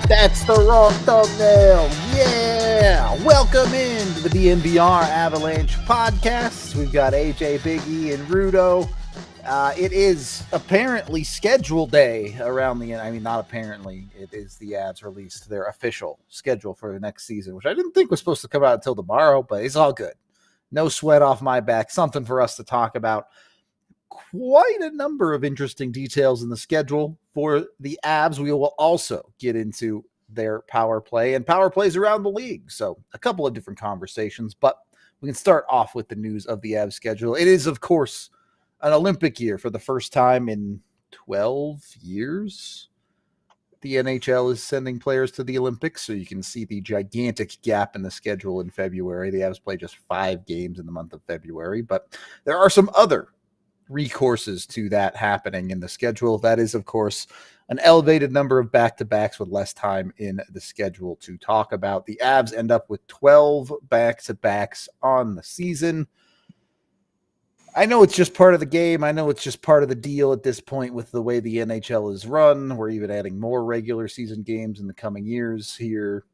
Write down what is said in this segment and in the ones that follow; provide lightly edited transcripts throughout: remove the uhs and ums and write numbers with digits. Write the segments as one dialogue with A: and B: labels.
A: That's the wrong thumbnail. Yeah. Welcome into the DNVR Avalanche podcast. We've got AJ, Biggie, and Rudo. It is apparently schedule day around the end. I mean, not apparently. It is the Avs released their official schedule for the next season, which I didn't think was supposed to come out until tomorrow, but it's all good. No sweat off my back. Something for us to talk about. Quite a number of interesting details in the schedule for the Avs. We will also get into their power play and power plays around the league. So a couple of different conversations, but we can start off with the news of the Avs schedule. It is, of course, an Olympic year for the first time in 12 years. The NHL is sending players to the Olympics, so you can see the gigantic gap in the schedule in February. The Avs play just 5 games in the month of February, but there are some other recourses to that happening in the schedule. That is, of course, an elevated number of back-to-backs with less time in the schedule to talk about. The Avs end up with 12 back-to-backs on the season. I know it's just part of the game. I know it's just part of the deal at this point with the way the NHL is run. We're even adding more regular season games in the coming years here.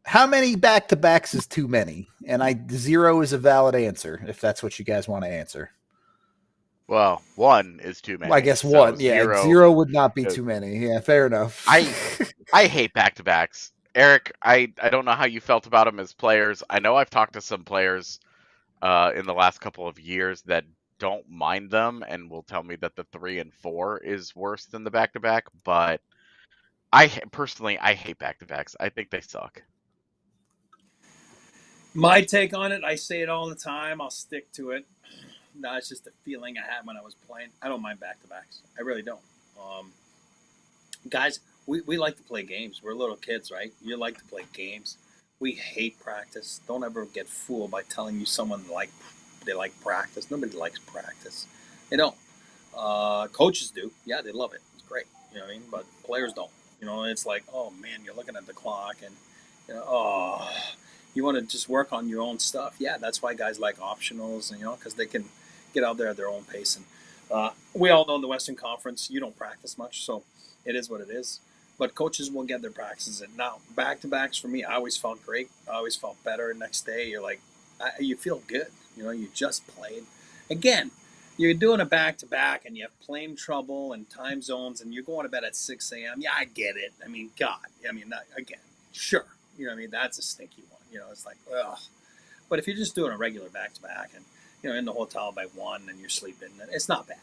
A: How many back-to-backs is too many? And 0 is a valid answer, if that's what you guys want to answer.
B: Well, 1 is too many.
A: Well, I guess 1. Yeah, 0 would not be too many. Yeah, fair enough.
B: I hate back-to-backs. Eric, I don't know how you felt about them as players. I know I've talked to some players in the last couple of years that don't mind them and will tell me that the 3 and 4 is worse than the back-to-back, but I hate back-to-backs. I think they suck.
C: My take on it, I say it all the time. I'll stick to it. No, it's just a feeling I had when I was playing. I don't mind back-to-backs. I really don't. Guys, we like to play games. We're little kids, right? You like to play games. We hate practice. Don't ever get fooled by telling you someone they like practice. Nobody likes practice. They don't. Coaches do. Yeah, they love it. It's great. You know what I mean? But players don't. You know, it's like, oh, man, you're looking at the clock and, you want to just work on your own stuff. Yeah, that's why guys like optionals, because they can get out there at their own pace. And we all know in the Western Conference, you don't practice much, so it is what it is. But coaches will get their practices in. Now, back-to-backs for me, I always felt great. I always felt better. Next day, you're like, you feel good. You just played. Again, you're doing a back-to-back, and you have plane trouble and time zones, and you're going to bed at 6 a.m. Yeah, I get it. I mean, God. Again, sure. That's a stinky one. It's like, ugh. But if you're just doing a regular back-to-back and, in the hotel by 1 and you're sleeping, it's not bad.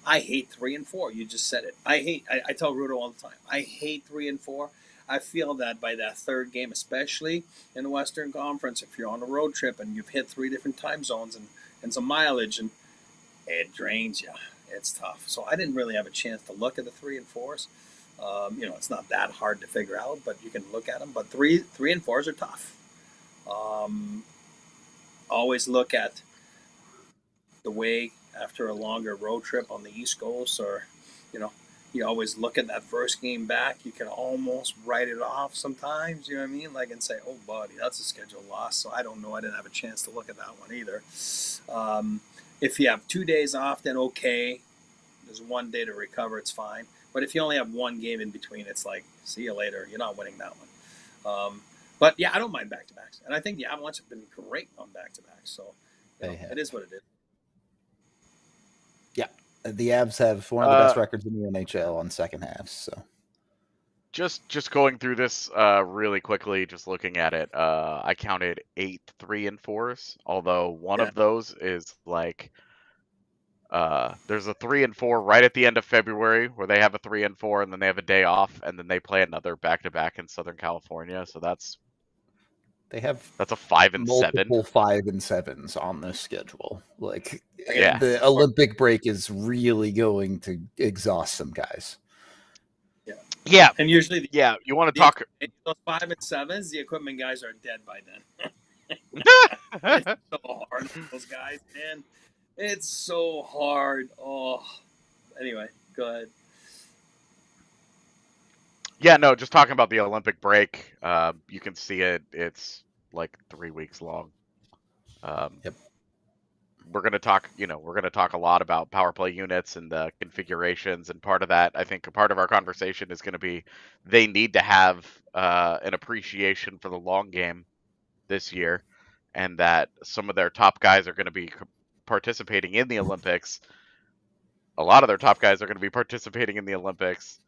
C: I hate 3 and 4. You just said it. I tell Rudo all the time, I hate 3 and 4. I feel that by that third game, especially in the Western Conference, if you're on a road trip and you've hit 3 different time zones and some mileage, and it drains you. It's tough. So I didn't really have a chance to look at the 3 and 4s. It's not that hard to figure out, but you can look at them. But 3 and 4s are tough. Always look at the way after a longer road trip on the East Coast, or you always look at that first game back. You can almost write it off sometimes, you know what I mean, like, and say, oh buddy, that's a scheduled loss. So I don't know, I didn't have a chance to look at that one either. If you have 2 days off, then okay, there's 1 day to recover, it's fine. But if you only have 1 game in between, it's like, see you later, you're not winning that one. But yeah, I don't mind back-to-backs. And I think the Avalanche have been great on back-to-backs. So it is what it is.
A: Yeah. The Avs have one of the best records in the NHL on second halves. So
B: just going through this really quickly, just looking at it, I counted 8 3 and 4s, although one of those is like there's a 3 and 4 right at the end of February where they have a 3 and 4 and then they have a day off and then they play another back-to-back in Southern California. So that's
A: They have
B: That's a 5 and 7.
A: multiple 5 and 7s on this schedule. Like,
B: Yeah.
A: the Olympic break is really going to exhaust some guys.
B: Yeah.
C: And usually,
B: You want to talk
C: those 5 and 7s, the equipment guys are dead by then. It's so hard for those guys, man. It's so hard. Oh, anyway, go ahead.
B: Yeah, no, just talking about the Olympic break. You can see it. It's like 3 weeks long.
A: Yep.
B: We're gonna talk. We're gonna talk a lot about power play units and the configurations, and part of that, I think, a part of our conversation is going to be they need to have an appreciation for the long game this year, and that some of their top guys are going to be participating in the Olympics. A lot of their top guys are going to be participating in the Olympics.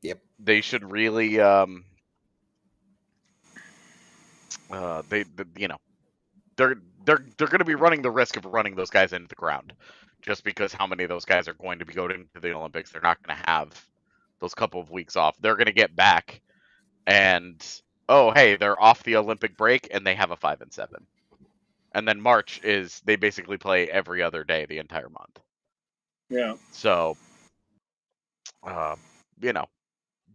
A: Yep.
B: They should really, they're going to be running the risk of running those guys into the ground, just because how many of those guys are going to be going to the Olympics. They're not going to have those couple of weeks off. They're going to get back, and oh hey, they're off the Olympic break, and they have a 5 and 7. And then March is they basically play every other day the entire month.
C: Yeah.
B: So,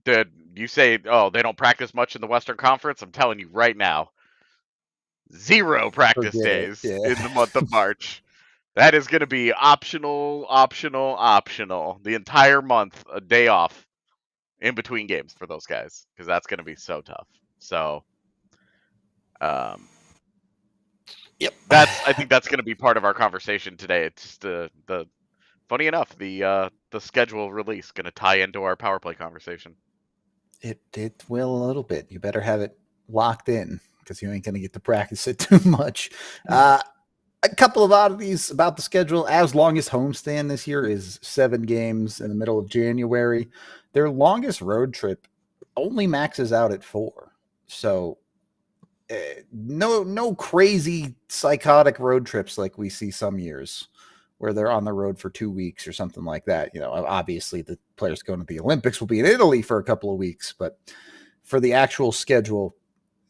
B: did you say, oh, they don't practice much in the Western Conference? I'm telling you right now, 0 practice
A: Forget it,
B: days
A: yeah.
B: in the month of March. That is going to be optional. The entire month, a day off in between games for those guys, because that's going to be so tough. So,
A: Yep.
B: I think that's going to be part of our conversation today. It's the funny enough, the schedule release going to tie into our power play conversation.
A: It will a little bit. You better have it locked in, because you ain't going to get to practice it too much. A couple of oddities about the schedule. Avs' longest homestand this year is 7 games in the middle of January. Their longest road trip only maxes out at 4. So no crazy psychotic road trips like we see some years where they're on the road for 2 weeks or something like that. Obviously the players going to the Olympics will be in Italy for a couple of weeks, but for the actual schedule,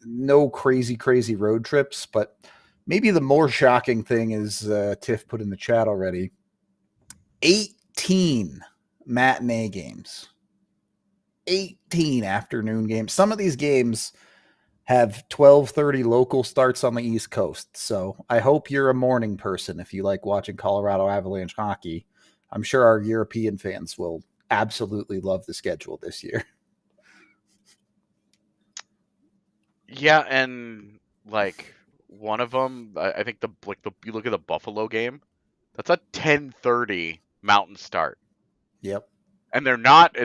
A: no crazy road trips. But maybe the more shocking thing is, Tiff put in the chat already, 18 matinee games, 18 afternoon games. Some of these games have 12:30 local starts on the East Coast. So I hope you're a morning person if you like watching Colorado Avalanche hockey. I'm sure our European fans will absolutely love the schedule this year.
B: Yeah, and like one of them, I think you look at the Buffalo game, that's a 10:30 Mountain start.
A: Yep.
B: And they're not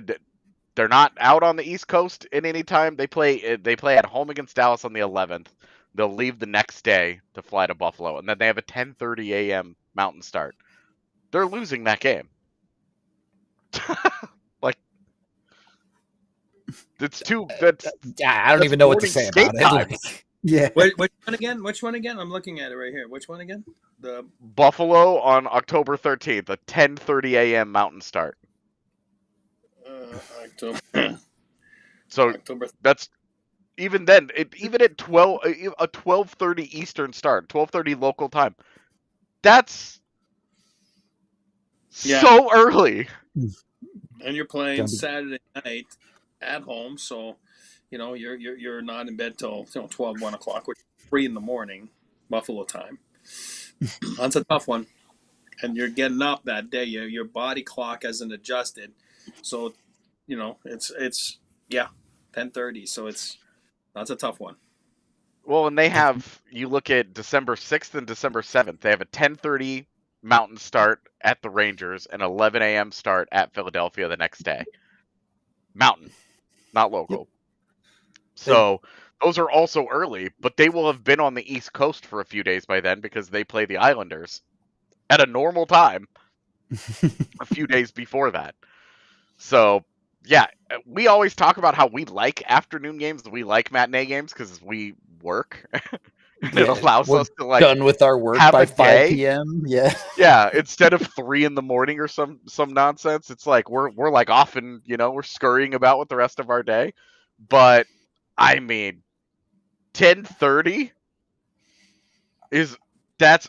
B: out on the East Coast in any time. They play at home against Dallas on the 11th. They'll leave the next day to fly to Buffalo, and then they have a 10:30 a.m. Mountain start. They're losing that game. Like, it's too. That's
A: I don't even know what to say about it.
B: Time.
A: Yeah.
C: Which one again? Which one again? I'm looking at it right here. Which one again? The
B: Buffalo on October 13th, a 10:30 a.m. Mountain start.
C: October.
B: So
C: October.
B: that's even then. Even at 12:30 Eastern start, 12:30 local time. That's so early.
C: And you're playing Saturday night at home, so you're not in bed till 12, 1 o'clock, which is 3 in the morning, Buffalo time. That's a tough one. And you're getting up that day. Your body clock hasn't adjusted, so it's 10:30. So that's a tough one.
B: Well, and they have, you look at December 6th and December 7th, they have a 10:30 Mountain start at the Rangers and 11 a.m. start at Philadelphia the next day. Mountain, not local. Yep. So those are also early, but they will have been on the East Coast for a few days by then, because they play the Islanders at a normal time a few days before that. So, yeah, we always talk about how we like afternoon games, we like matinee games, because we work. And it allows us to, like,
A: done with our work by 5 p.m.
B: Yeah, instead of 3 in the morning or some nonsense. It's like we're like often, we're scurrying about with the rest of our day. But I mean, 10:30 that's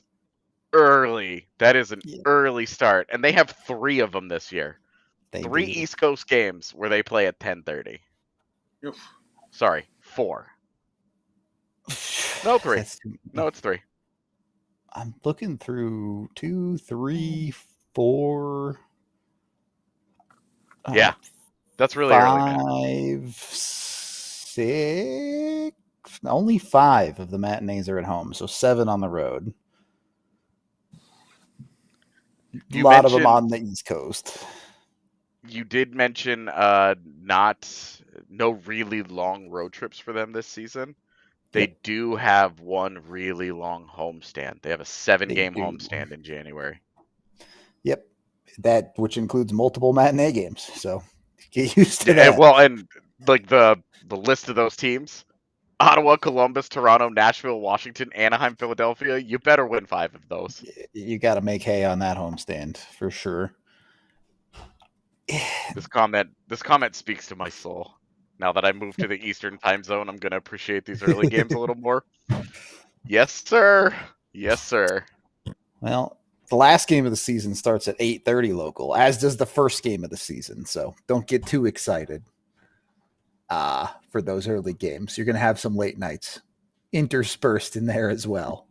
B: early. That is an early start, and they have 3 of them this year.
A: They
B: 3
A: do.
B: East Coast games where they play at 10:30.
C: Oof.
B: Sorry, 4. No, 3. No, it's 3.
A: I'm looking through 2, 3, 4.
B: Yeah, that's really early, man.
A: 5, 6. Only 5 of the matinees are at home, so 7 on the road. A lot of them on the East Coast.
B: You did mention no really long road trips for them this season. They do have one really long homestand. They have a 7-game homestand in January.
A: Yep. That which includes multiple matinee games. So get used to that.
B: Well, and like the list of those teams: Ottawa, Columbus, Toronto, Nashville, Washington, Anaheim, Philadelphia. You better win 5 of those.
A: You got to make hay on that homestand for sure.
B: This comment speaks to my soul. Now that I moved to the Eastern time zone, I'm going to appreciate these early games a little more. Yes, sir. Yes, sir.
A: Well, the last game of the season starts at 8:30 local, as does the first game of the season. So don't get too excited for those early games. You're going to have some late nights interspersed in there as well.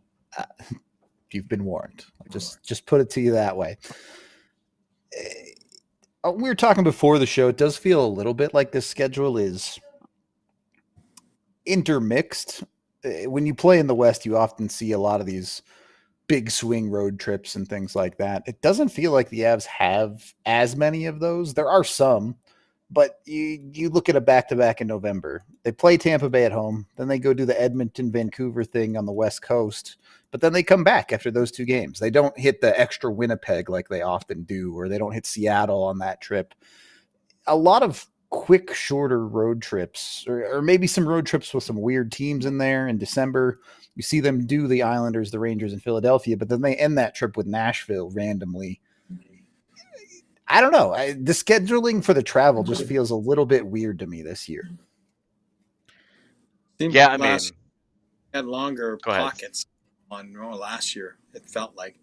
A: You've been warned. Just put it to you that way. We were talking before the show. It does feel a little bit like this schedule is intermixed. When you play in the West, you often see a lot of these big swing road trips and things like that. It doesn't feel like the Avs have as many of those. There are some, but you look at a back-to-back in November. They play Tampa Bay at home. Then they go do the Edmonton-Vancouver thing on the West Coast. But then they come back after those 2 games. They don't hit the extra Winnipeg like they often do, or they don't hit Seattle on that trip. A lot of quick, shorter road trips, or maybe some road trips with some weird teams in there in December. You see them do the Islanders, the Rangers, and Philadelphia, but then they end that trip with Nashville randomly. I don't know. The scheduling for the travel just feels a little bit weird to me this year.
B: Yeah, I mean,
C: had longer pockets on last year. It felt like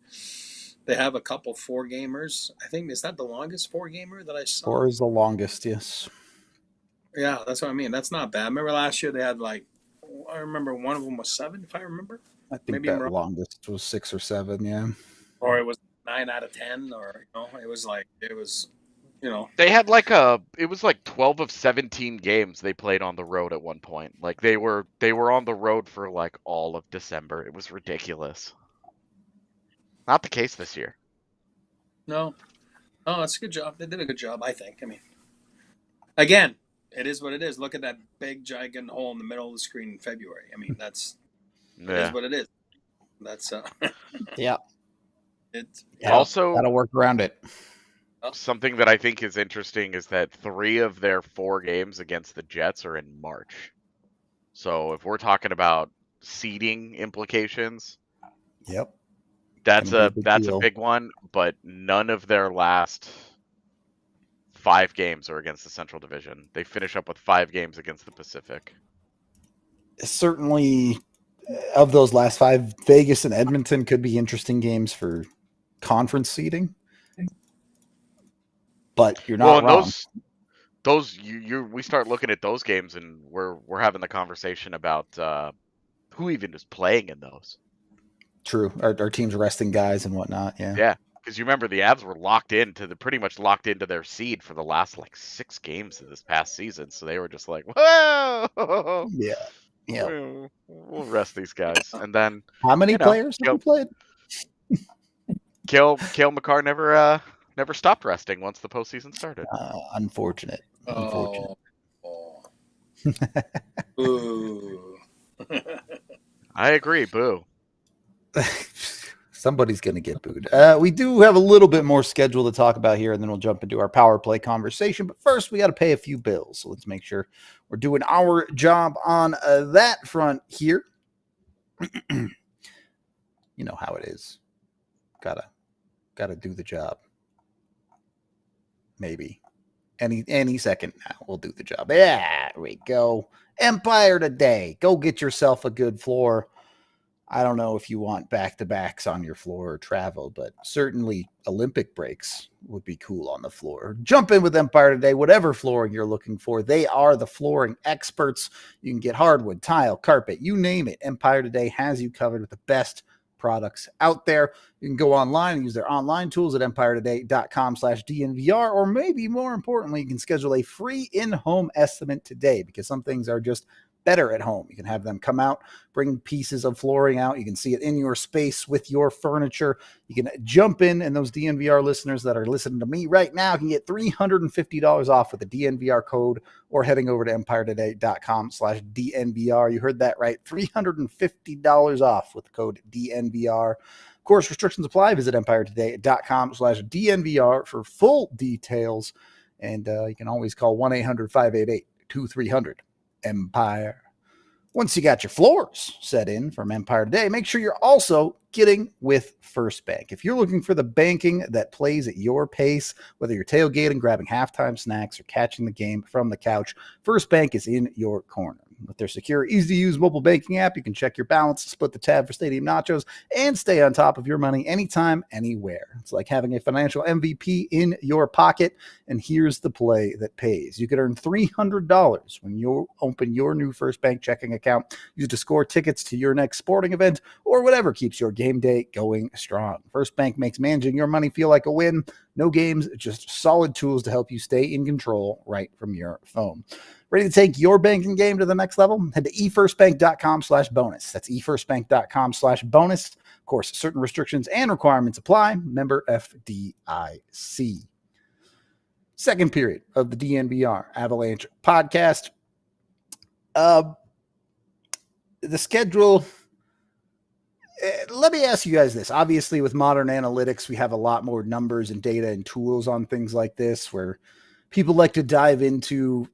C: they have a couple 4-gamers. I think, is that the longest 4-gamer that I saw?
A: 4 is the longest, yes.
C: Yeah, that's what I mean. That's not bad. Remember last year they had I remember one of them was 7, if I remember.
A: I think maybe that longest was 6 or 7, yeah.
C: Or it was 9 out of 10, or it was
B: they had it was like 12 of 17 games they played on the road at one point. Like they were on the road for like all of December. It was ridiculous. Not the case this year.
C: No, it's a good job. They did a good job, I think. I mean, again, it is what it is. Look at that big giant hole in the middle of the screen in February. I mean, it is what it is. That's
A: yeah.
B: Also,
A: gotta work around it.
B: Something that I think is interesting is that 3 of their 4 games against the Jets are in March. So if we're talking about seeding implications,
A: yep,
B: that's a big one. But none of their last 5 games are against the Central Division. They finish up with 5 games against the Pacific.
A: Certainly, of those last 5, Vegas and Edmonton could be interesting games for conference seeding. But you're not wrong.
B: We start looking at those games and we're having the conversation about who even is playing in those.
A: True, our team's resting guys and whatnot.
B: Yeah, because you remember the Avs were pretty much locked into their seed for the last 6 games of this past season. So they were just like, whoa,
A: yeah,
B: we'll rest these guys. And then
A: how many players have we played?
B: Cale Makar never stopped resting once the postseason started.
A: Unfortunate.
C: Boo.
B: I agree. Boo.
A: Somebody's going to get booed. We do have a little bit more schedule to talk about here, and then we'll jump into our power play conversation. But first, we got to pay a few bills. So let's make sure we're doing our job on that front here. You know how it is. Gotta do the job. Maybe. Any second now, we'll do the job. Yeah, there we go. Empire Today. Go get yourself a good floor. I don't know if you want back-to-backs on your floor or travel, but certainly Olympic breaks would be cool on the floor. Jump in with Empire Today, whatever flooring you're looking for. They are the flooring experts. You can get hardwood, tile, carpet, you name it. Empire Today has you covered with the best products out there. You can go online and use their online tools at empiretoday.com/DNVR, or maybe more importantly, you can schedule a free in-home estimate today, because some things are just better at home. You can have them come out, bring pieces of flooring out. You can see it in your space with your furniture. You can jump in, and those DNVR listeners that are listening to me right now can get $350 off with the DNVR code, or heading over to empiretoday.com/DNVR. You heard that right. $350 off with the code DNVR. Of course, restrictions apply. Visit empiretoday.com/DNVR for full details. And you can always call 1-800-588-2300. Empire. Once you got your floors set in from Empire Today, make sure you're also getting with First Bank. If you're looking for the banking that plays at your pace, whether you're tailgating, grabbing halftime snacks, or catching the game from the couch, First Bank is in your corner. With their secure, easy-to-use mobile banking app, you can check your balance, split the tab for stadium nachos, and stay on top of your money anytime, anywhere. It's like having a financial MVP in your pocket, and here's the play that pays. You could earn $300 when you open your new First Bank checking account. Use it to score tickets to your next sporting event or whatever keeps your game day going strong. First Bank makes managing your money feel like a win. No games, just solid tools to help you stay in control right from your phone. Ready to take your banking game to the next level? Head to efirstbank.com/bonus. That's efirstbank.com/bonus. Of course, certain restrictions and requirements apply. Member FDIC. Second period of the DNVR Avalanche podcast. The schedule. Let me ask you guys this. Obviously, with modern analytics, we have a lot more numbers and data and tools on things like this, where people like to dive into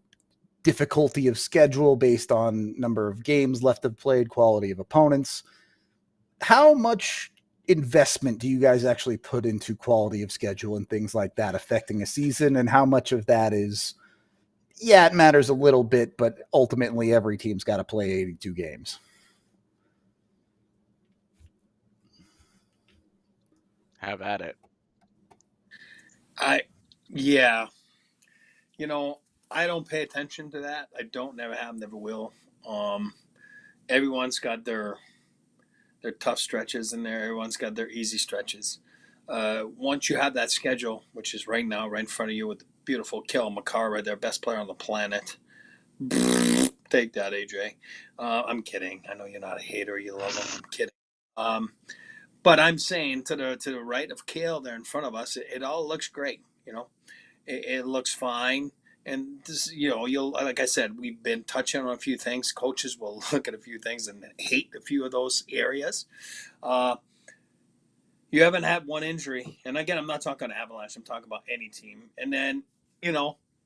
A: difficulty of schedule based on number of games left to played, quality of opponents. How much investment do you guys actually put into quality of schedule and things like that affecting a season? And how much of that is, yeah, it matters a little bit, but ultimately every team's got to play 82 games?
B: Have at it.
C: Yeah. I don't pay attention to that. I don't, never have, never will. Everyone's got their tough stretches in there. Everyone's got their easy stretches. Once you have that schedule, which is right now, right in front of you with the beautiful Kale McCarr right there, best player on the planet. Take that, AJ. I'm kidding. I know you're not a hater. You love him. I'm kidding. But I'm saying to the right of Kale there in front of us, it all looks great. It looks fine. And this, you'll, like I said, we've been touching on a few things. Coaches will look at a few things and hate a few of those areas. You haven't had one injury. And again, I'm not talking Avalanche. I'm talking about any team. And then,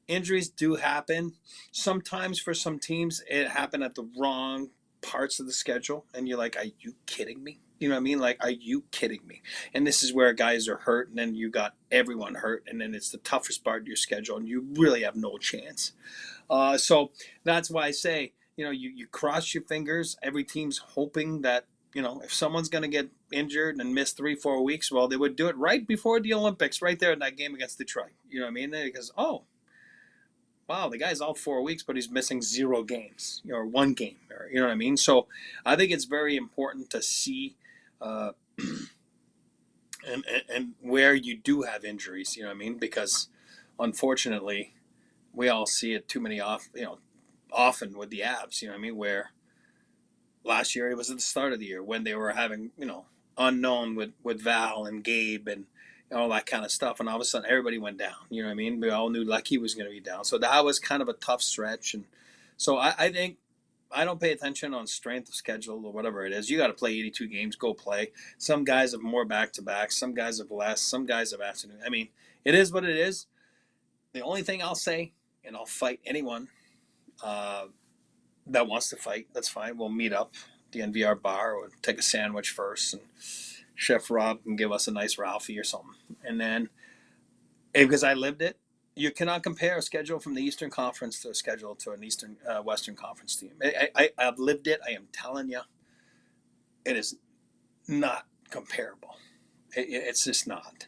C: injuries do happen. Sometimes for some teams, it happened at the wrong parts of the schedule. And you're like, are you kidding me? You know what I mean? Like, are you kidding me? And this is where guys are hurt, and then you got everyone hurt, and then it's the toughest part of your schedule, and you really have no chance. So that's why I say, you cross your fingers. Every team's hoping that, if someone's going to get injured and miss 3-4 weeks, well, they would do it right before the Olympics, right there in that game against Detroit. You know what I mean? Because, wow, the guy's out 4 weeks, but he's missing 0 games, or 1 game, or, you know what I mean? So I think it's very important to see and where you do have injuries, you know what I mean? Because unfortunately, we all see it often with the Avs, you know what I mean? Where last year it was at the start of the year when they were having, unknown with Val and Gabe and all that kind of stuff. And all of a sudden everybody went down, you know what I mean? We all knew Lucky was going to be down. So that was kind of a tough stretch. And so I think, I don't pay attention on strength of schedule or whatever it is. You got to play 82 games, go play. Some guys have more back-to-backs. Some guys have less. Some guys have afternoon. I mean, it is what it is. The only thing I'll say, and I'll fight anyone that wants to fight, that's fine. We'll meet up at the DNVR bar or take a sandwich first, and Chef Rob can give us a nice Ralphie or something. And then, because I lived it, You cannot compare a schedule from the Eastern Conference to a schedule to an Eastern Western Conference team. I've lived it. I am telling you, it is not comparable. It's just not.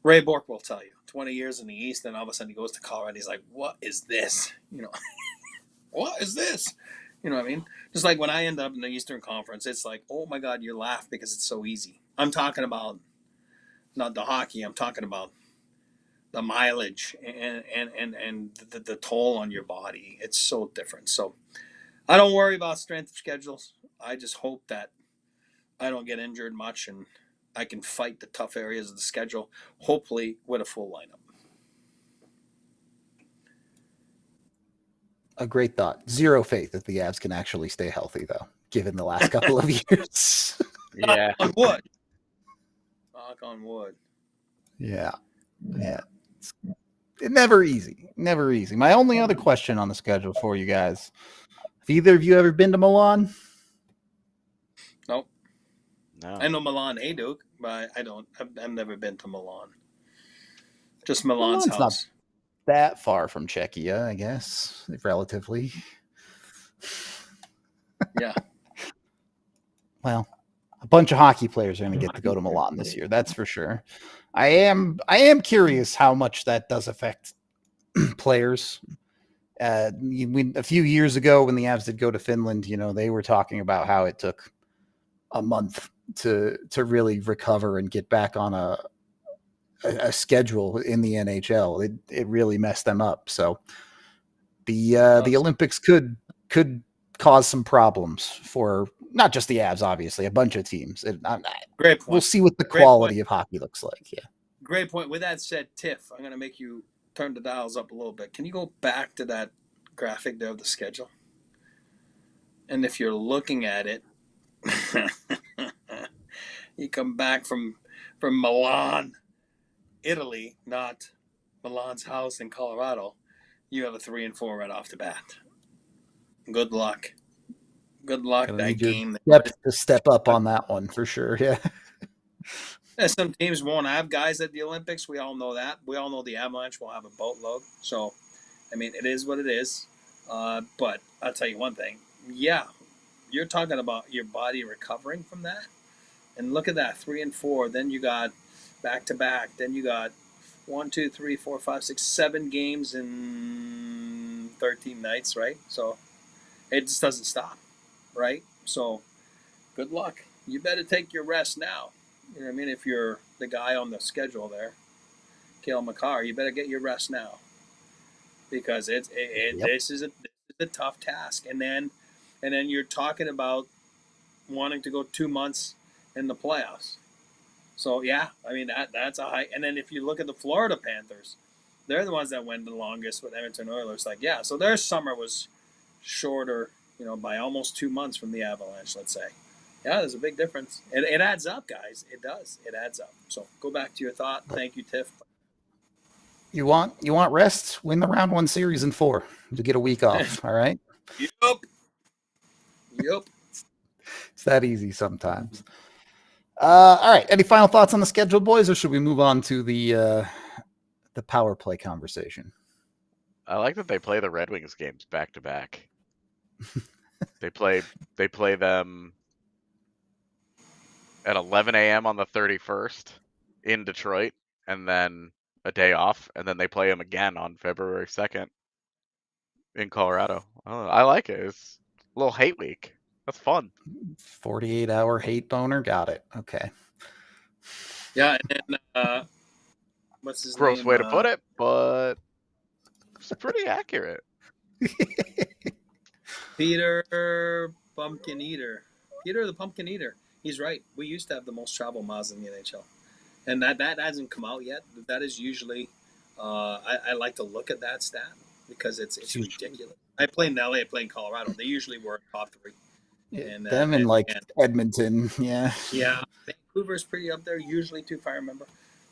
C: Ray Bork will tell you. 20 years in the East, and all of a sudden he goes to Colorado. He's like, "What is this? What is this?" You know what I mean? Just like when I end up in the Eastern Conference, it's like, "Oh my God, you laugh because it's so easy." I'm talking about not the hockey. I'm talking about the mileage and the toll on your body. It's so different. So I don't worry about strength of schedules. I just hope that I don't get injured much and I can fight the tough areas of the schedule, hopefully with a full lineup.
A: A great thought. Zero faith that the Avs can actually stay healthy, though, given the last couple of years.
B: Yeah.
C: Knock on wood. Knock on wood.
A: Yeah. It's never easy. Never easy. My only other question on the schedule for you guys. Have either of you ever been to Milan?
C: Nope.
B: No.
C: I know Milan Hajduk, but I don't. I've never been to Milan. Just Milan's
A: Milan's not
C: house.
A: that far from Czechia, I guess, relatively.
C: Yeah.
A: Well, a bunch of hockey players are going to get to go to Milan this year. That's for sure. I am curious how much that does affect players. A few years ago when the Avs did go to Finland, they were talking about how it took a month to really recover and get back on a schedule in the NHL. It really messed them up. So the Olympics could cause some problems for not just the Avs, obviously, a bunch of teams.
C: Great point.
A: We'll see what the
C: Great
A: quality
C: point.
A: of hockey looks like. Yeah.
C: Great point. With that said, Tiff, I'm going to make you turn the dials up a little bit. Can you go back to that graphic there of the schedule? And if you're looking at it, you come back from Milan, Italy, not Milan's house in Colorado. You have a 3-4 right off the bat. Good luck. Good luck.
A: Gonna
C: That
A: need your
C: game.
A: depth to step up on that one for sure. Yeah.
C: Some teams won't have guys at the Olympics. We all know that. We all know the Avalanche will have a boatload. So, I mean, it is what it is. But I'll tell you one thing. Yeah, you're talking about your body recovering from that. And look at that, 3-4. Then you got back to back. Then you got 1, 2, 3, 4, 5, 6, 7 games in 13 nights, right? So it just doesn't stop, right? So good luck. You better take your rest now. You know what I mean? If you're the guy on the schedule there, Cale Makar, you better get your rest now because
A: Yep.
C: this is a tough task. And then you're talking about wanting to go 2 months in the playoffs. So yeah, I mean that's a high. And then if you look at the Florida Panthers, they're the ones that went the longest with Edmonton Oilers. Like yeah, so their summer was shorter, by almost 2 months from the Avalanche. Let's say. Yeah, there's a big difference. It adds up, guys. It does. It adds up. So go back to your thought. Thank you, Tiff.
A: You want rest? Win the round 1 series in 4 to get a week off. All right.
C: Yep.
A: It's that easy sometimes. All right. Any final thoughts on the schedule, boys, or should we move on to the power play conversation?
B: I like that they play the Red Wings games back to back. They play them at 11 a.m. on the 31st in Detroit, and then a day off, and then they play them again on February 2nd in Colorado. I like it. It's a little hate week. That's fun.
A: 48-hour hate boner. Got it. Okay.
C: Yeah, and then what's his
B: Gross
C: name?
B: way to put it, but it's pretty accurate.
C: Peter Pumpkin Eater. Peter the Pumpkin Eater. He's right. We used to have the most travel miles in the NHL. And that hasn't come out yet. That is usually, I like to look at that stat because it's ridiculous. I play in LA, I play in Colorado. They usually were top 3. And,
A: them in Edmonton. Yeah.
C: Yeah. Vancouver's pretty up there usually too, if I remember.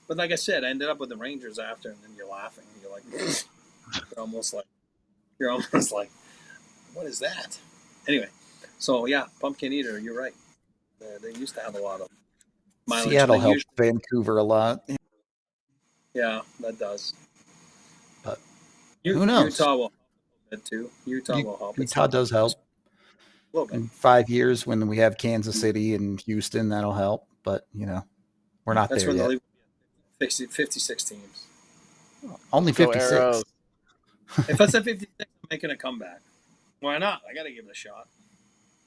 C: But like I said, I ended up with the Rangers after, and then you're laughing. You're like, you're almost like, what is that? Anyway, so yeah, Pumpkin Eater, you're right. They used to have a lot of mileage.
A: Seattle helped Vancouver a lot.
C: Yeah, that does.
A: But Who knows?
C: Utah will help a bit too. Utah will help.
A: Utah does help.
C: A little bit.
A: In 5 years, when we have Kansas City and Houston, that'll help. But, we're not
C: That's
A: there
C: when
A: yet.
C: the league will be 56 teams.
A: Only
B: Let's go
A: 56.
B: Arrows.
C: If it's at 56, I'm making a comeback. Why not? I got to give it a shot.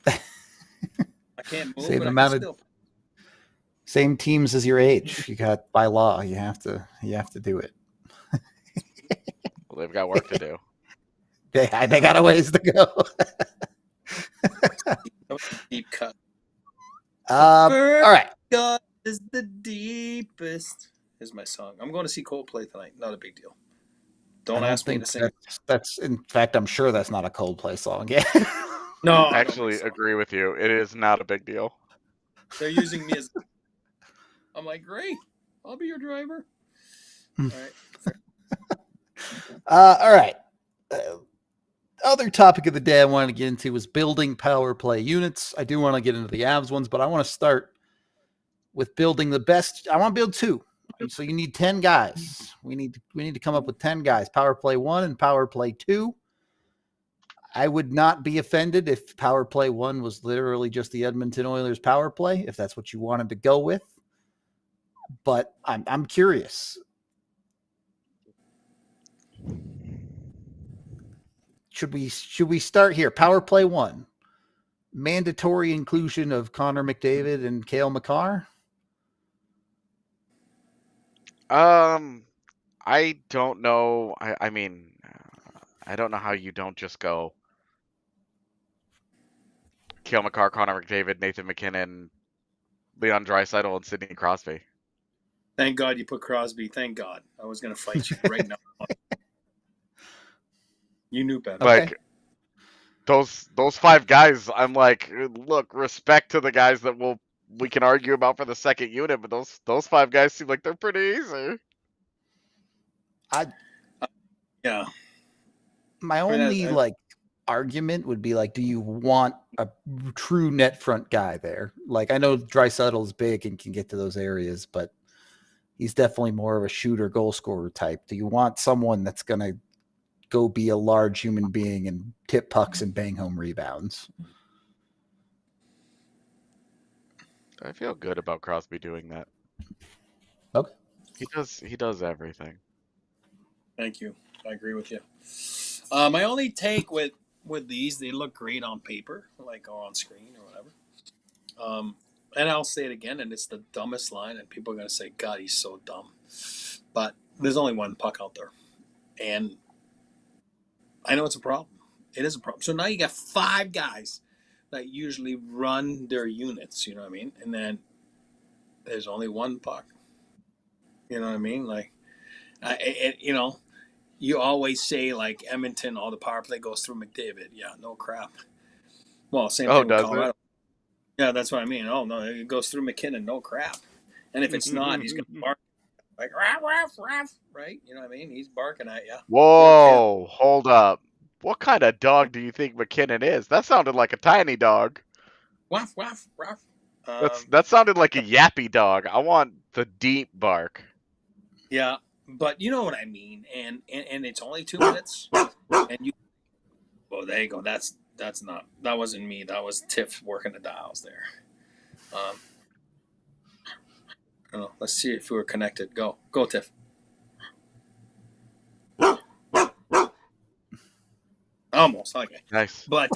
C: I can't move,
A: Same
C: but
A: amount
C: I
A: of-
C: can still.
A: Same teams as your age. You got, by law, you have to do it.
B: Well, they've got work to do.
A: They got a ways to go.
C: That was a deep cut.
A: All right.
C: God is the deepest. Is my song. I'm going to see Coldplay tonight. Not a big deal. Don't ask me to sing.
A: That's in fact, I'm sure that's not a Coldplay song. Yeah.
C: No, I don't
B: Actually,
C: think so.
B: agree with you. It is not a big deal.
C: They're using me as. I'm like, great. I'll be your driver. All right.
A: All right. Other topic of the day I wanted to get into was building power play units. I do want to get into the Avs ones, but I want to start with building the best. I want to build 2. So you need 10 guys. We need to come up with 10 guys. Power play 1 and power play 2. I would not be offended if power play 1 was literally just the Edmonton Oilers power play, if that's what you wanted to go with. But I'm curious. Should we start here? Power play 1. Mandatory inclusion of Connor McDavid and Cale Makar?
B: I don't know. I mean, I don't know how you don't just go Cale Makar, Connor McDavid, Nathan McKinnon, Leon Draisaitl, and Sidney Crosby.
C: Thank God you put Crosby. Thank God. I was going to fight you right now. You knew better.
B: Like those 5 guys, I'm like, look, respect to the guys that we can argue about for the second unit, but those 5 guys seem like they're pretty easy.
C: Yeah.
A: My only argument would be like, do you want a true net front guy there? Like, I know Draisaitl's big and can get to those areas, but he's definitely more of a shooter, goal scorer type. Do you want someone that's going to go be a large human being and tip pucks and bang home rebounds?
B: I feel good about Crosby doing that.
A: Okay.
B: He does everything.
C: Thank you. I agree with you. My only take with these, they look great on paper, like or on screen or whatever. And I'll say it again, and it's the dumbest line, and people are going to say, God, he's so dumb. But there's only one puck out there. And I know it's a problem. It is a problem. So now you got 5 guys that usually run their units, you know what I mean? And then there's only one puck. You know what I mean? Like, you always say, like, Edmonton, all the power play goes through McDavid. Yeah, no crap. Well, same thing with Colorado. Yeah, that's what I mean. Oh, no, it goes through McKinnon, no crap. And if it's not, he's going to bark like, raff, raff, raff, right? You know what I mean? He's barking at you.
B: Whoa, hold up. What kind of dog do you think McKinnon is? That sounded like a tiny dog.
C: Waff, waff, waff.
B: That sounded like a yappy dog. I want the deep bark.
C: Yeah, but you know what I mean. And it's only 2 minutes. And you, well, there you go. That wasn't me. That was Tiff working the dials there. I don't know. Let's see if we were connected. Go, Tiff. Almost. Okay.
B: Nice.
C: But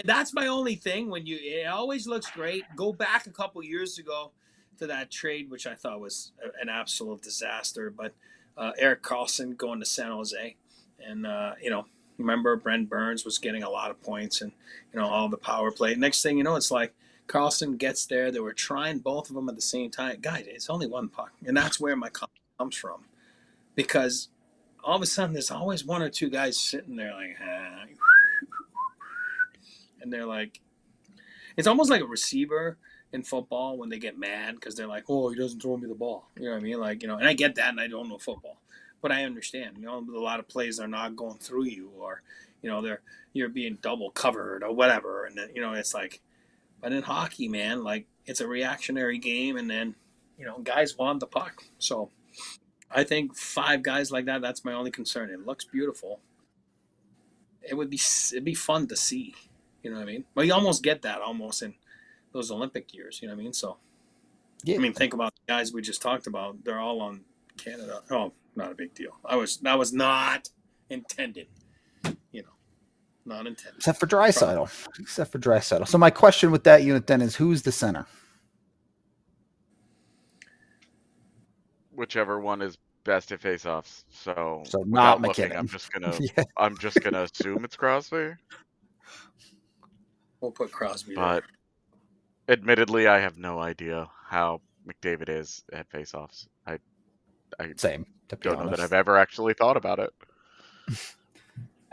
C: that's my only thing. It always looks great. Go back a couple years ago to that trade, which I thought was an absolute disaster. But Erik Karlsson going to San Jose, and remember Brent Burns was getting a lot of points, and all the power play. Next thing you know, it's like Karlsson gets there. They were trying both of them at the same time. Guys, it's only one puck, and that's where my comment comes from, because all of a sudden there's always 1 or 2 guys sitting there like, and they're like, it's almost like a receiver in football when they get mad because they're like, oh, he doesn't throw me the ball. You know what I mean? Like, and I get that, and I don't know football, but I understand. A lot of plays are not going through you, or you're being double covered or whatever, and then it's like, but in hockey, man, like, it's a reactionary game, and then guys want the puck. So I think 5 guys like that. That's my only concern. It looks beautiful. It'd be fun to see. You know what I mean? Well, you almost get that almost in those Olympic years. You know what I mean? So
A: Yeah.
C: I mean, think about the guys we just talked about. They're all on Canada. Oh, not a big deal. That was not intended. You know, not intended.
A: Except for Draisaitl. So my question with that unit then is, who's the center?
B: Whichever one is best at faceoffs. So
A: not
B: without looking,
A: McKinnon.
B: I'm just gonna assume it's Crosby.
C: We'll put Crosby
B: But admittedly, I have no idea how McDavid is at faceoffs. I
A: Same.
B: don't know that I've ever actually thought about it.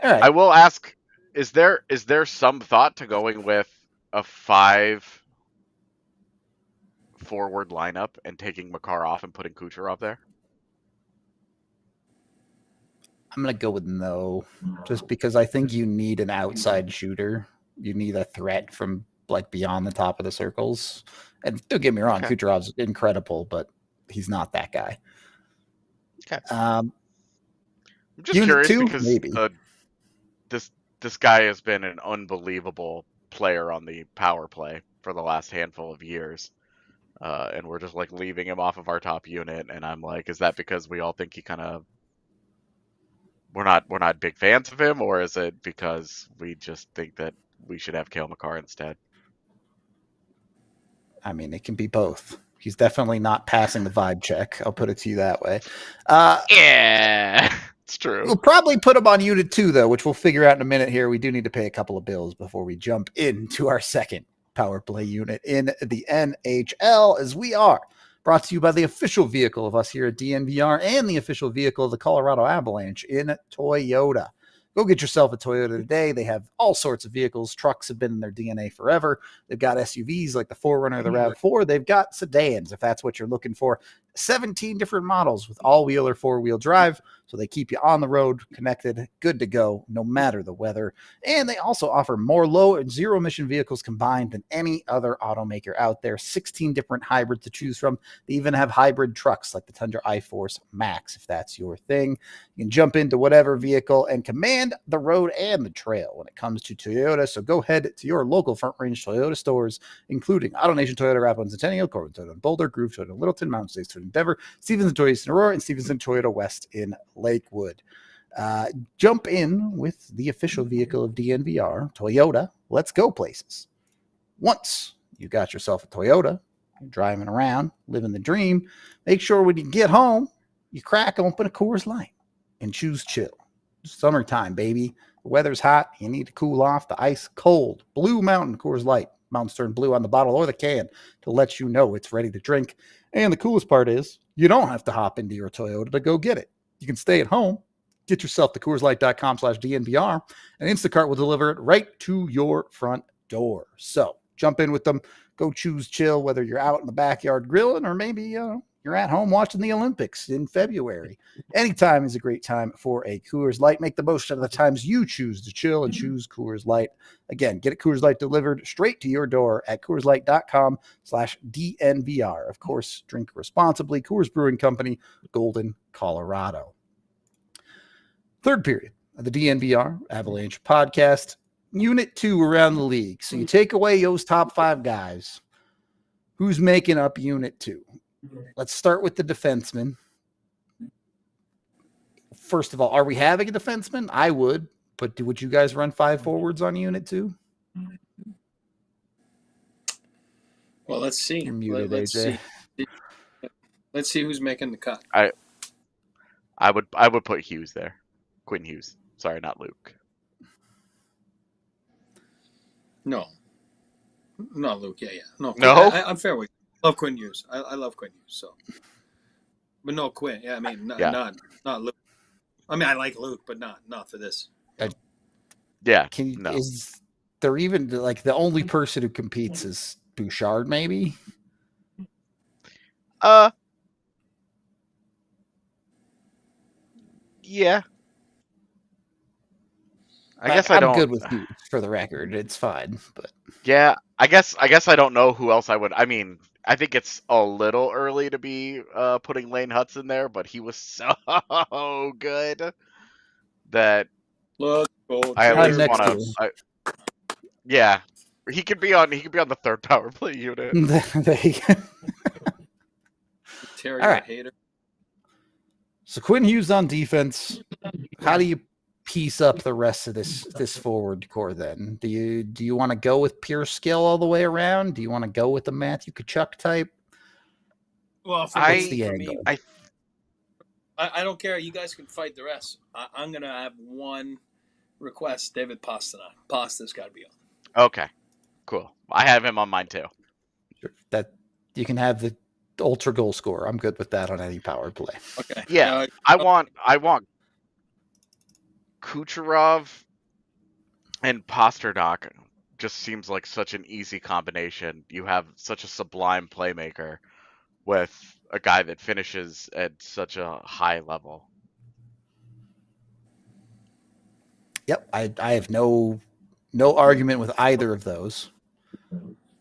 A: All right.
B: I will ask: is there some thought to going with a 5 forward lineup and taking Makar off and putting Kucherov there?
A: I'm going to go with no, just because I think you need an outside shooter. You need a threat from like beyond the top of the circles. And don't get me wrong,
B: Okay.
A: Kucherov's incredible, but he's not that guy.
B: Okay.
A: I'm
B: just curious because this guy has been an unbelievable player on the power play for the last handful of years. And we're just like leaving him off of our top unit, and I'm like, is that because we all think he kind of we're not big fans of him, or is it because we just think that we should have Cale Makar instead?
A: I mean, it can be both. He's definitely not passing the vibe check. I'll put it to you that way.
B: Yeah, it's true.
A: We'll probably put him on unit 2, though, which we'll figure out in a minute here. We do need to pay a couple of bills before we jump into our second power play unit in the NHL, as we are brought to you by the official vehicle of us here at DNVR and the official vehicle of the Colorado Avalanche in Toyota. Go get yourself a Toyota today. They have all sorts of vehicles. Trucks have been in their DNA forever. They've got SUVs like the 4Runner, the RAV4. They've got sedans, if that's what you're looking for. 17 different models with all-wheel or four-wheel drive, so they keep you on the road, connected, good to go, no matter the weather. And they also offer more low and zero-emission vehicles combined than any other automaker out there. 16 different hybrids to choose from. They even have hybrid trucks like the Tundra iForce Max, if that's your thing. You can jump into whatever vehicle and command the road and the trail when it comes to Toyota. So go head to your local Front Range Toyota stores, including AutoNation Toyota, Rathbone Centennial, Corbin Toyota in Boulder, Groove Toyota in Littleton, Mountain States Toyota in Denver, Stevenson Toyota East in Aurora, and Stevenson Toyota West in Lakewood. Jump in with the official vehicle of DNVR, Toyota. Let's go places. Once you got yourself a Toyota, you're driving around, living the dream, make sure when you get home, you crack open a Coors Light and choose chill. Summertime, baby. The weather's hot. You need to cool off. The ice cold. Blue Mountain Coors Light. Mountain Stern Blue on the bottle or the can to let you know it's ready to drink. And the coolest part is you don't have to hop into your Toyota to go get it. You can stay at home, get yourself to CoorsLight.com/DNVR, and Instacart will deliver it right to your front door. So jump in with them. Go choose chill, whether you're out in the backyard grilling or maybe you're at home watching the Olympics in February. Anytime is a great time for a Coors Light. Make the most out of the times you choose to chill and choose Coors Light. Again, get a Coors Light delivered straight to your door at CoorsLight.com/DNVR. Of course, drink responsibly. Coors Brewing Company, Golden, Colorado. Third period of the DNVR Avalanche podcast. Unit 2 around the league. So you take away those top 5 guys. Who's making up Unit 2? Let's start with the defenseman. First of all, are we having a defenseman? I would, but would you guys run 5 forwards on Unit 2?
C: Well, let's see.
A: You're muted,
C: Let's
A: AJ.
C: see. Let's see who's making the cut.
B: I would put Hughes there. Quinn Hughes. Sorry, not Luke.
C: No, not Luke. Yeah. No. I'm fair with you. Love Quinn Hughes. I love Quinn Hughes. So, but no Quinn. Yeah, I mean, not Luke. I mean, I like Luke, but not for this.
A: Is there even like the only person who competes is Bouchard? Maybe.
B: Yeah. I guess I don't.
A: I'm good with Hughes for the record. It's fine, but
B: yeah, I guess I don't know who else I would. I mean, I think it's a little early to be putting Lane Hudson there, but he was so good that
C: Look, oh,
B: I at least
A: next
B: want
A: year.
B: to. Yeah, he could be on the third power play unit.
A: There you go.
C: Terry,
A: All right.
C: hater.
A: So Quinn Hughes on defense. How do you piece up the rest of this forward core then? Do you want to go with pure skill all the way around? Do you want to go with the Matthew Tkachuk type?
C: Well,
A: What's the angle?
C: I don't care. You guys can fight the rest. I'm gonna have one request: David Pastrnak. Pasta's got to be on.
B: Okay, cool. I have him on mine too.
A: That you can have the ultra goal scorer. I'm good with that on any power play.
C: Okay.
B: Yeah, I want Kucherov and Pastrnak. Just seems like such an easy combination. You have such a sublime playmaker with a guy that finishes at such a high level.
A: Yep, I have no argument with either of those.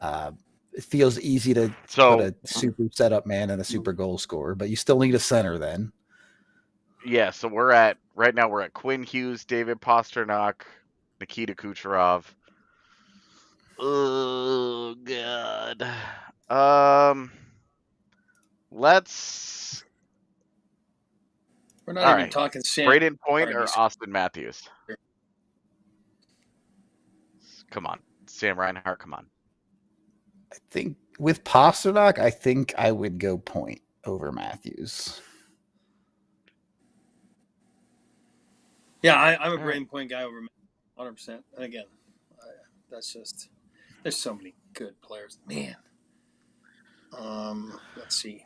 A: It feels easy to put a super setup man and a super goal scorer, but you still need a center then.
B: Yeah, so right now we're at Quinn Hughes, David Pastrnak, Nikita Kucherov. Oh God. Let's.
C: We're not even talking Sam.
B: Braden Point or Austin Matthews? Come on, Sam Reinhart. Come on.
A: I think with Pastrnak, I think I would go Point over Matthews.
C: Yeah, I'm a Braden Point guy over 100%. And again, that's just there's so many good players, man. Let's see.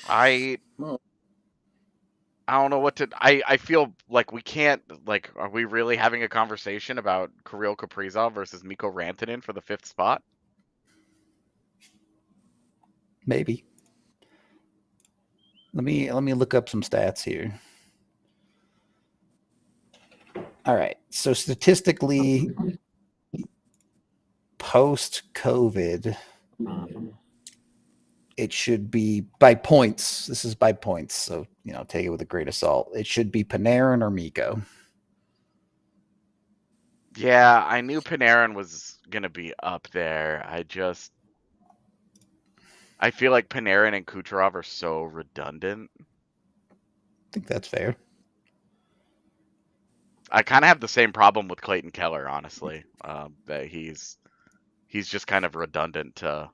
B: I don't know what to. I feel like we can't. Like, are we really having a conversation about Kirill Kaprizov versus Mikko Rantanen for the 5th spot?
A: Maybe. Let me look up some stats here. All right. So statistically, post-COVID, it should be by points. This is by points, so take it with a grain of salt. It should be Panarin or Mikko.
B: Yeah, I knew Panarin was gonna be up there. I feel like Panarin and Kucherov are so redundant.
A: I think that's fair.
B: I kind of have the same problem with Clayton Keller, honestly. That he's just kind of redundant to.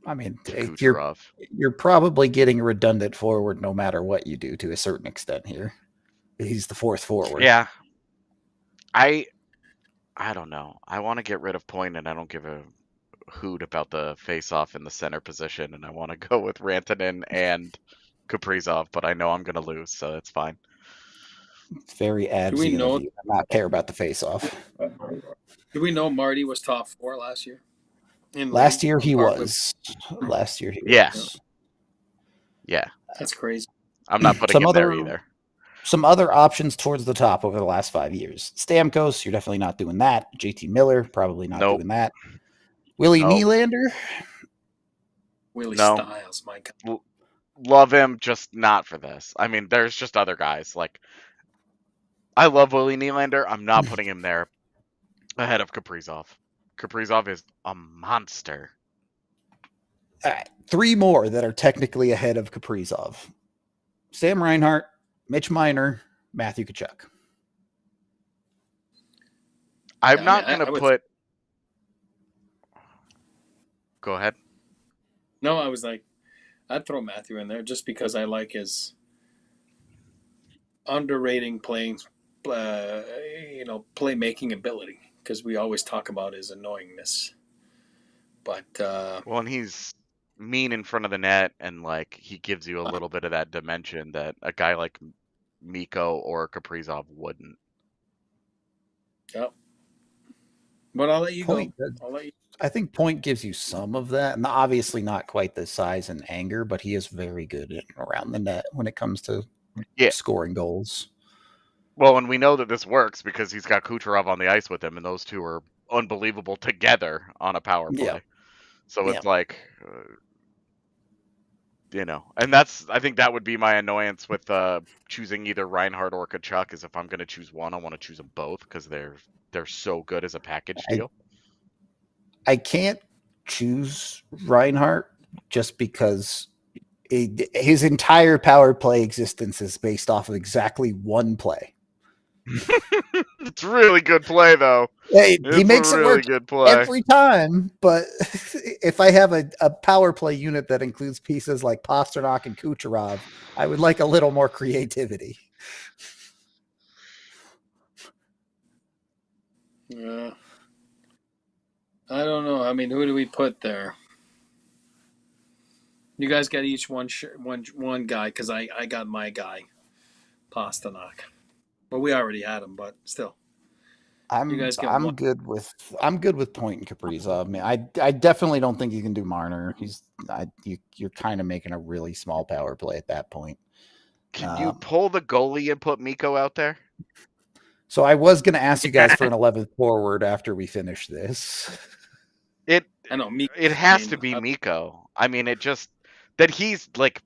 A: I mean,
B: Kucherov.
A: You're probably getting a redundant forward no matter what you do to a certain extent here. He's the 4th forward.
B: Yeah. I don't know. I want to get rid of Point, and I don't give a hoot about the face-off in the center position, and I want to go with Rantanen and Kaprizov, but I know I'm going to lose, so that's fine.
A: It's very adsy of you to not care about the face-off.
C: Do we know Marty was top 4 last year?
A: Last year he was.
B: Yeah.
C: That's crazy.
B: I'm not putting him there either.
A: Some other options towards the top over the last 5 years. Stamkos, you're definitely not doing that. JT Miller, probably not doing that. Willie Nylander?
C: Willie Styles, my God.
B: Love him, just not for this. I mean, there's just other guys. Like, I love Willie Nylander. I'm not putting him there ahead of Kaprizov. Kaprizov is a monster.
A: All right, 3 more that are technically ahead of Kaprizov. Sam Reinhart, Mitch Marner, Matthew Tkachuk.
B: I'm not going to put... Go ahead.
C: No, I was like, I'd throw Matthew in there just because I like his underrating playmaking ability, because we always talk about his annoyingness. But
B: well, and he's mean in front of the net, and like he gives you a little bit of that dimension that a guy like Mikko or Kaprizov wouldn't.
C: Yep. But I'll let you go.
A: I think Point gives you some of that, and obviously not quite the size and anger, but he is very good around the net when it comes to scoring goals.
B: Well, and we know that this works because he's got Kucherov on the ice with him, and those two are unbelievable together on a power play.
A: Yeah.
B: So
A: Yeah.
B: it's like, and I think that would be my annoyance with choosing either Reinhardt or Kachuk, is if I'm going to choose one, I want to choose them both because they're so good as a package deal.
A: I can't choose Reinhardt just because his entire power play existence is based off of exactly one play.
B: It's a really good play, though.
A: He makes it work
B: good play
A: every time, but if I have a power play unit that includes pieces like Pasternak and Kucherov, I would like a little more creativity.
C: Yeah. I don't know. I mean, who do we put there? You guys got each one guy, because I got my guy, Pasternak. Well, we already had him, but still.
A: I'm good with Point and Kaprizov. I mean, I definitely don't think you can do Marner. You're kind of making a really small power play at that point.
B: Can you pull the goalie and put Mikko out there?
A: So I was going to ask you guys for an 11th forward after we finish this.
B: It has to be Mikko. I mean, it just that he's like,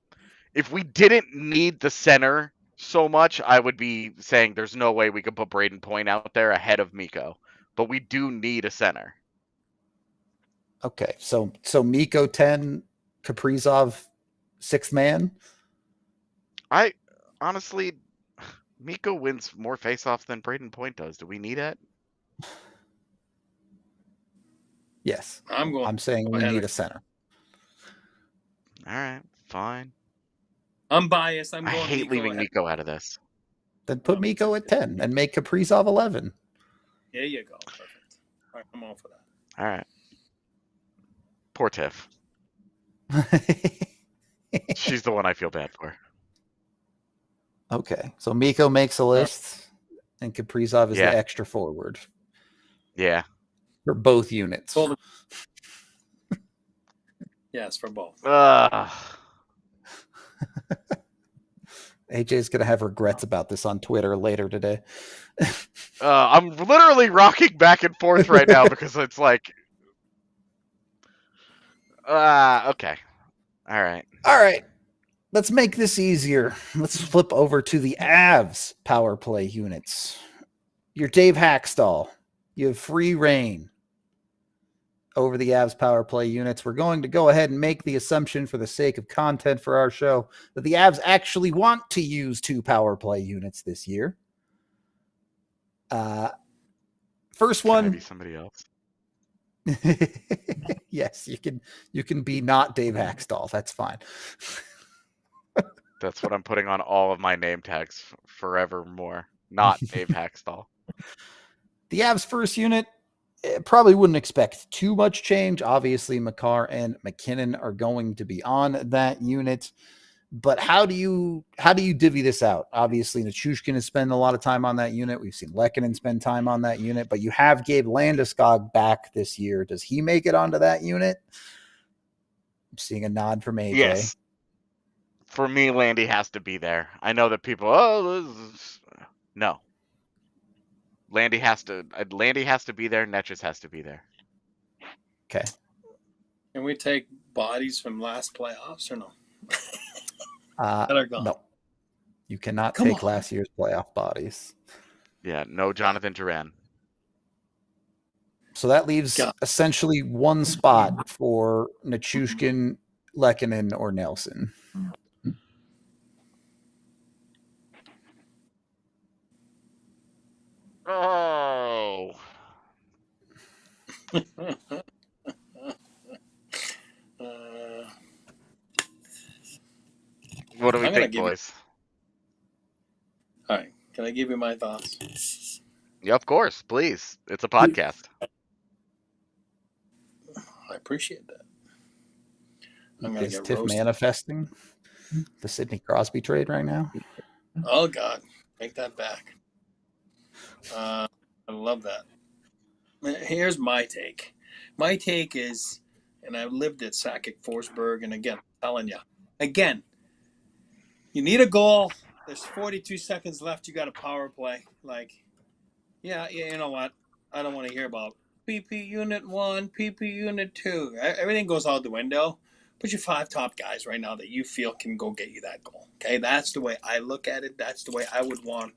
B: if we didn't need the center so much, I would be saying there's no way we could put Braden Point out there ahead of Mikko. But we do need a center.
A: Okay, so Mikko 10, Kaprizov 6th man.
B: I honestly, Mikko wins more faceoffs than Braden Point does. Do we need it?
A: Yes, I'm saying we need a center.
B: All right, fine.
C: I'm biased. I
B: hate leaving Mikko out of this.
A: Then put Mikko at 10 and make Kaprizov 11.
C: There you go. Perfect. All right, I'm all for that.
B: All right. Poor Tiff. She's the one I feel bad for.
A: Okay, so Mikko makes a list, and Kaprizov is the extra forward.
B: Yeah.
A: For both units.
C: Yes, for both.
A: AJ's going to have regrets about this on Twitter later today.
B: I'm literally rocking back and forth right now because it's like, okay. All right.
A: Let's make this easier. Let's flip over to the Avs power play units. You're Dave Hackstall. You have free reign over the Avs power play units. We're going to go ahead and make the assumption, for the sake of content for our show, that the Avs actually want to use 2 power play units this year. First one.
B: Can I be somebody else?
A: Yes, you can be not Dave Hackstall. That's fine.
B: That's what I'm putting on all of my name tags forevermore. Not Dave Hackstall.
A: The Avs first unit, probably wouldn't expect too much change. Obviously, Makar and McKinnon are going to be on that unit. But how do you divvy this out? Obviously, Nichushkin has spent a lot of time on that unit. We've seen Lehkonen spend time on that unit. But you have Gabe Landeskog back this year. Does he make it onto that unit? I'm seeing a nod from AJ.
B: Yes. For me, Landy has to be there. I know that people, no. Landy has to be there. Netchus has to be there.
A: Okay.
C: Can we take bodies from last playoffs or no?
A: No. You cannot take last year's playoff bodies.
B: Yeah, no Jonathan Duran.
A: So that leaves essentially one spot for Nichushkin, Lehkonen, or Nelson.
B: Oh. What do we think, boys?
C: All right. Can I give you my thoughts?
B: Yeah, of course. Please. It's a podcast.
C: I appreciate that.
A: Is Tiff manifesting the Sidney Crosby trade right now?
C: Oh, God. Take that back. I love that. Here's my take. My take is, and I've lived at Sakic, Forsberg, and again, I'm telling you, you need a goal. There's 42 seconds left. You got a power play. Like, yeah, you know what? I don't want to hear about PP Unit 1, PP Unit 2. Everything goes out the window. Put your 5 top guys right now that you feel can go get you that goal. Okay, that's the way I look at it. That's the way I would want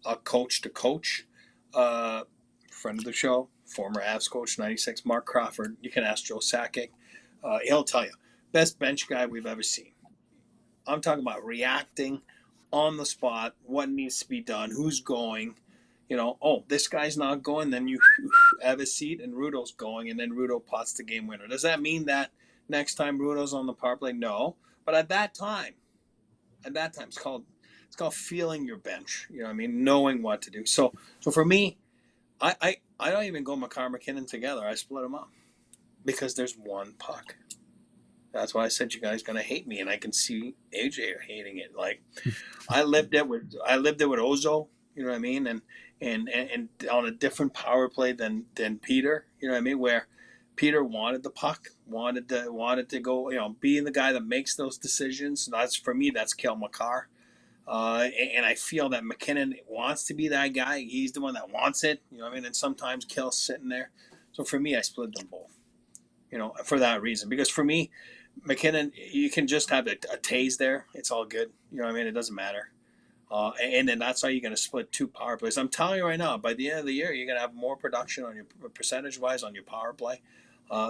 C: a coach to coach. Friend of the show, former Avs coach, 96, Mark Crawford. You can ask Joe Sakic. He'll tell you. Best bench guy we've ever seen. I'm talking about reacting on the spot, what needs to be done, who's going. Oh, this guy's not going, then you have a seat and Rudo's going, and then Rudo pots the game winner. Does that mean that next time Rudo's on the power play? No. But at that time, it's called feeling your bench. You know what I mean? Knowing what to do. So for me, I don't even go Makar McKinnon together. I split them up because there's one puck. That's why I said you guys gonna hate me, and I can see AJ hating it. Like I lived it with Ozo. You know what I mean? And on a different power play than Peter. You know what I mean? Where Peter wanted the puck, wanted to go. Being the guy that makes those decisions. That's for me. That's Cale Makar. And I feel that McKinnon wants to be that guy. He's the one that wants it. You know what I mean? And sometimes Cale's sitting there. So for me, I split them both. For that reason. Because for me, McKinnon, you can just have a tase there. It's all good. You know what I mean? It doesn't matter. And then that's how you're going to split 2 power plays. I'm telling you right now, by the end of the year, you're going to have more production on your percentage-wise on your power play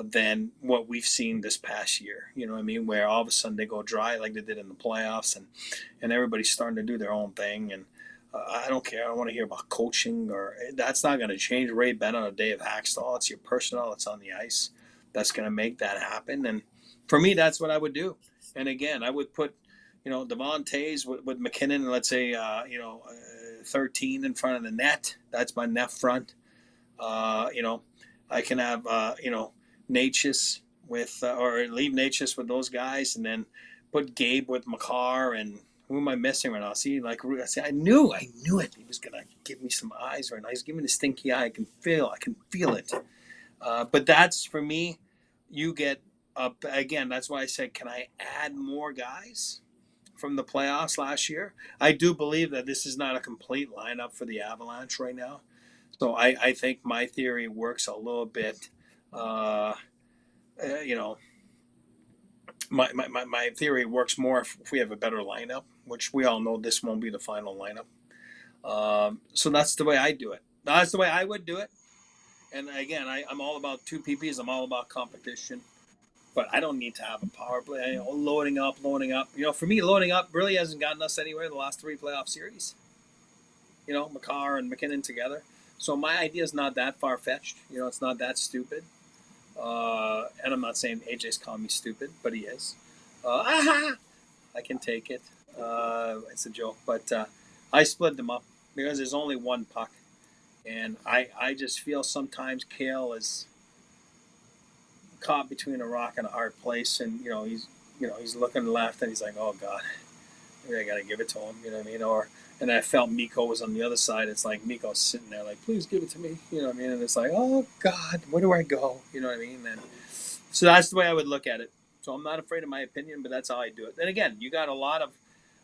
C: than what we've seen this past year. You know what I mean? Where all of a sudden they go dry like they did in the playoffs, and everybody's starting to do their own thing. And I don't care. I don't want to hear about coaching, or that's not going to change. Ray Bennett or Dave Haxtell. It's your personnel that's on the ice that's going to make that happen. And for me, that's what I would do. And again, I would put, Devon Toews with McKinnon, and let's say, 13 in front of the net. That's my net front. I can have, Natchez with, or leave Natchez with those guys, and then put Gabe with Makar. And who am I missing right now? See, I knew it. He was gonna give me some eyes right now. He's giving me the stinky eye. I can feel it. But that's for me. You get up again. That's why I said, can I add more guys from the playoffs last year? I do believe that this is not a complete lineup for the Avalanche right now. So I think my theory works a little bit. My theory works more if we have a better lineup, which we all know this won't be the final lineup. So that's the way I do it. That's the way I would do it. And again, I'm all about 2 PPs. I'm all about competition. But I don't need to have a power play. Loading up. For me, loading up really hasn't gotten us anywhere in the last 3 playoff series. Makar and McKinnon together. So my idea is not that far-fetched. It's not that stupid. And I'm not saying AJ's calling me stupid, but he is. I can take it. It's a joke. But I split them up because there's only one puck. And I just feel sometimes Cale is caught between a rock and a hard place, and he's looking left and he's like, oh God, maybe I gotta give it to him. You know what I mean? And I felt Mikko was on the other side. It's like Mikko's sitting there like, please give it to me. You know what I mean? And it's like, oh God, where do I go? You know what I mean? And so that's the way I would look at it. So I'm not afraid of my opinion, but that's how I do it. Then again, you got a lot of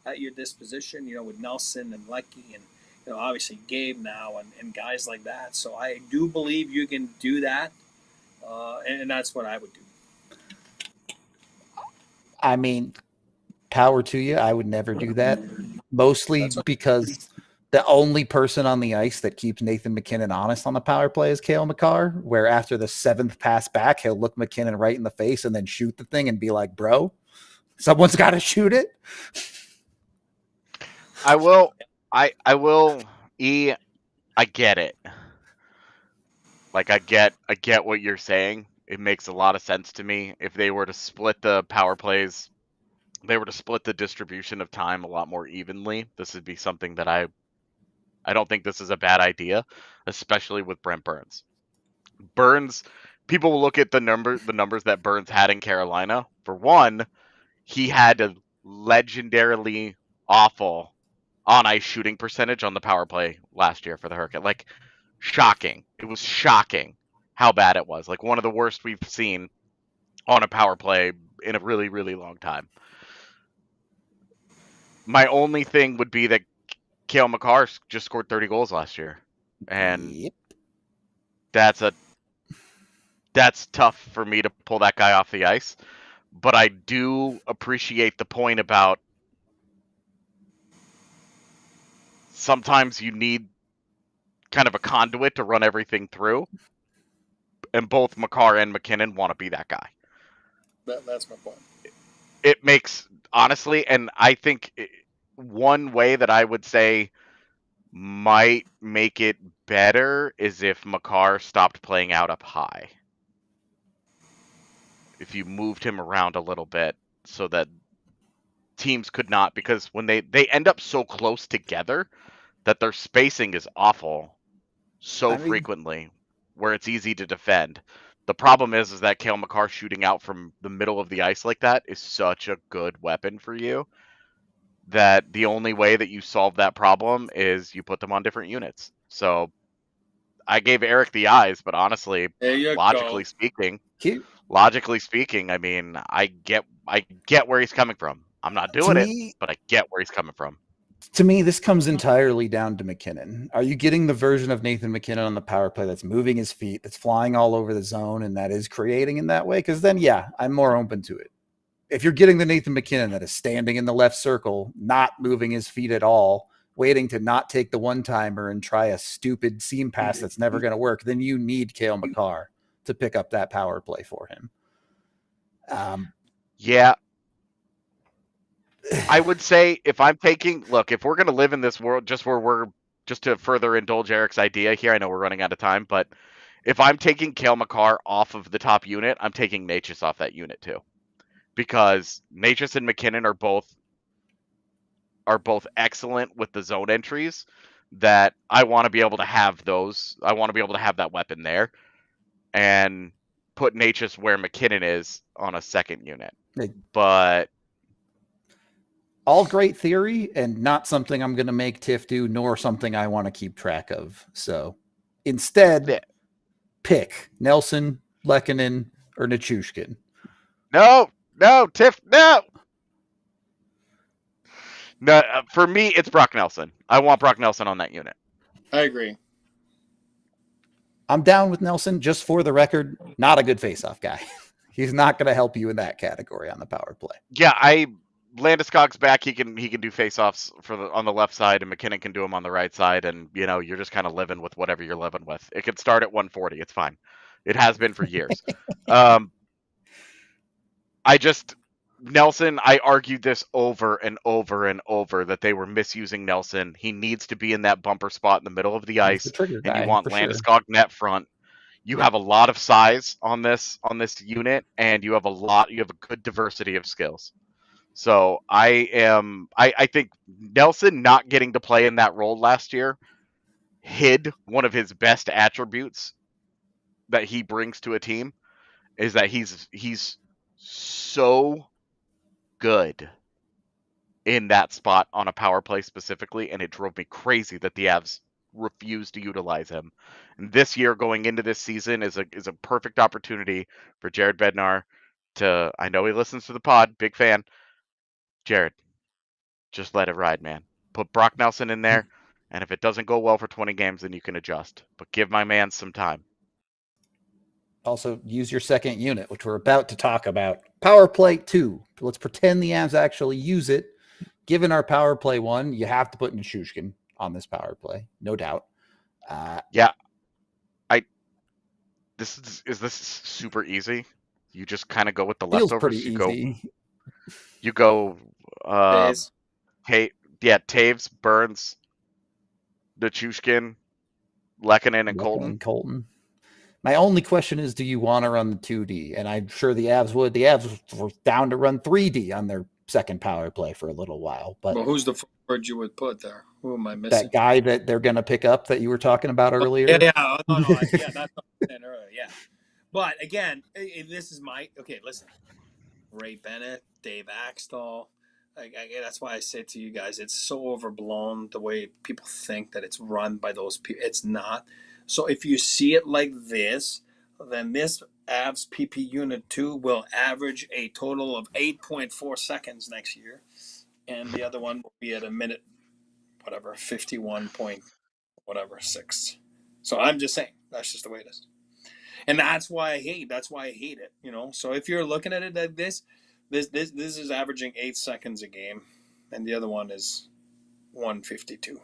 C: at your disposition, with Nelson and Lecky and obviously Gabe now and guys like that. So I do believe you can do that. And that's what I would do.
A: I mean, power to you. I would never do that. Mostly because the only person on the ice that keeps Nathan McKinnon honest on the power play is Cale Makar, where after the 7th pass back, he'll look McKinnon right in the face and then shoot the thing and be like, bro, someone's got to shoot it.
B: I will, I get it. Like I get what you're saying. It makes a lot of sense to me. If they were to split the power plays, they were to split the distribution of time a lot more evenly, this would be something that I don't think this is a bad idea, especially with Brent Burns. People will look at the numbers that Burns had in Carolina. For one, he had a legendarily awful on-ice shooting percentage on the power play last year for the Hurricane. Like, shocking. It was shocking how bad it was. Like, one of the worst we've seen on a power play in a really, really long time. My only thing would be that Cale Makar just scored 30 goals last year. And that's a that's tough for me to pull that guy off the ice. But I do appreciate the point about sometimes you need kind of a conduit to run everything through, and both Makar and McKinnon want to be that guy.
C: That's my point.
B: It makes, honestly, and I think one way that I would say might make it better is if Makar stopped playing out up high. If you moved him around a little bit so that teams could not, because when they end up so close together that their spacing is awful frequently, where it's easy to defend. The problem is that Cale Makar shooting out from the middle of the ice like that is such a good weapon for you that the only way that you solve that problem is you put them on different units. So I gave Eric the eyes, but honestly,
C: There you
B: logically
C: go.
B: speaking,
A: Cute.
B: I mean, I get where he's coming from. I'm not doing it, but I get where he's coming from.
A: To me, this comes entirely down to McKinnon. Are you getting the version of Nathan McKinnon on the power play that's moving his feet, that's flying all over the zone, and that is creating in that way? Because then, yeah, I'm more open to it. If you're getting the Nathan McKinnon that is standing in the left circle, not moving his feet at all, waiting to not take the one-timer and try a stupid seam pass that's never going to work, then you need Cale Makar to pick up that power play for him.
B: Yeah. I would say if we're going to live in this world just to further indulge Eric's idea here, I know we're running out of time, but if I'm taking Cale Makar off of the top unit, I'm taking Natchez off that unit too. Because Natchez and McKinnon are both excellent with the zone entries that I want to be able to have those. I want to be able to have that weapon there and put Natchez where McKinnon is on a second unit. But
A: all great theory and not something I'm going to make Tiff do, nor something I want to keep track of. So instead, pick Nelson, Lehkonen, or Nichushkin.
B: No, Tiff, no. No, for me, it's Brock Nelson. I want Brock Nelson on that unit.
C: I agree.
A: I'm down with Nelson. Just for the record, not a good faceoff guy. He's not going to help you in that category on the power play.
B: Yeah, Landeskog's back. He can do faceoffs on the left side, and McKinnon can do them on the right side. And you're just kind of living with whatever you're living with. It could start at 140. It's fine. It has been for years. Nelson, I argued this over and over and over that they were misusing Nelson. He needs to be in that bumper spot in the middle of the ice, and you want Landeskog net front. You have a lot of size on this unit, and you have a good diversity of skills. So I think Nelson not getting to play in that role last year hid one of his best attributes that he brings to a team, is that he's so good in that spot on a power play specifically, and it drove me crazy that the Avs refused to utilize him. And this year, going into this season, is a perfect opportunity for Jared Bednar to. I know he listens to the pod, big fan. Jared, just let it ride, man. Put Brock Nelson in there, and if it doesn't go well for 20 games, then you can adjust. But give my man some time.
A: Also, use your second unit, which we're about to talk about. Power play 2. Let's pretend the Avs actually use it. Given our power play 1, you have to put Nichushkin on this power play, no doubt.
B: Is this super easy? You just kind of go with the
A: Feels
B: leftovers.
A: Pretty easy.
B: You go. Taves, Burns, Nichushkin, Lehkonen, and
A: Colton. My only question is, do you want to run the 2D? And I'm sure the Avs would. The Avs were down to run 3D on their second power play for a little while. But
C: who's the forward you would put there? Who am I missing?
A: That guy that they're going to pick up that you were talking about earlier.
C: Yeah. That's what I said earlier. Yeah. But again, this is listen. Ray Bennett, Dave Axtell. That's why I say to you guys, it's so overblown the way people think that it's run by those people. It's not. So if you see it like this, then this Avs PP Unit 2 will average a total of 8.4 seconds next year. And the other one will be at a minute, 51 point, 6. So I'm just saying, that's just the way it is. And that's why I hate it. So if you're looking at it like this is averaging 8 seconds a game, and the other one is 152.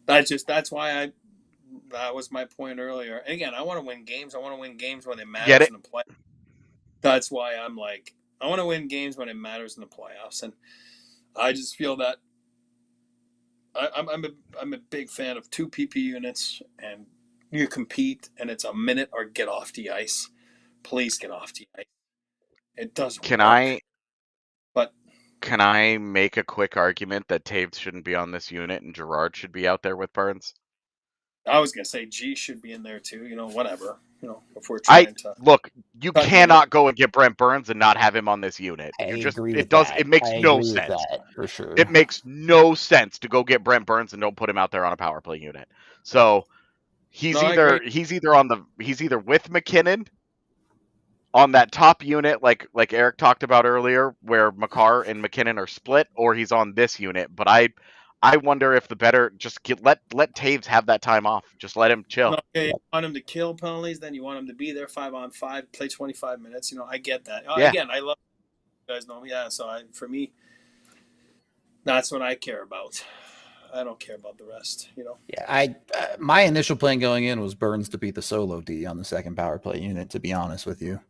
C: That's why that was my point earlier. And again, I want to win games. I want to win games when it
B: Get
C: matters
B: it?
C: in the play. That's why I'm like, I want to win games when it matters in the playoffs, and I just feel that I'm a big fan of 2 PP units, and you compete, and it's a minute or get off the ice. Please get off the ice. It doesn't
B: Can
C: work. But
B: can I make a quick argument that Taves shouldn't be on this unit and Gerard should be out there with Burns?
C: I was gonna say G should be in there too. Whatever. If we're trying to
B: Look, you
C: cut minutes.
B: cannot go and get Brent Burns and not have him on this unit.
A: I
B: It
A: agree with that.
B: it makes
A: I
B: no
A: agree with
B: sense.
A: that for sure.
B: It makes no sense to go get Brent Burns and don't put him out there on a power play unit. So he's
C: No, I
B: either
C: agree.
B: he's either with McKinnon on that top unit like Eric talked about earlier, where Makar and McKinnon are split, or he's on this unit. But I wonder if the better just let Taves have that time off. Just let him chill.
C: No, you want him to kill penalties, then you want him to be there 5-on-5, play 25 minutes. I get that.
B: Yeah.
C: Again, I love you guys know me. Yeah, so for me, that's what I care about. I don't care about the rest.
A: Yeah, my initial plan going in was Burns to beat the solo D on the second power play unit. To be honest with you,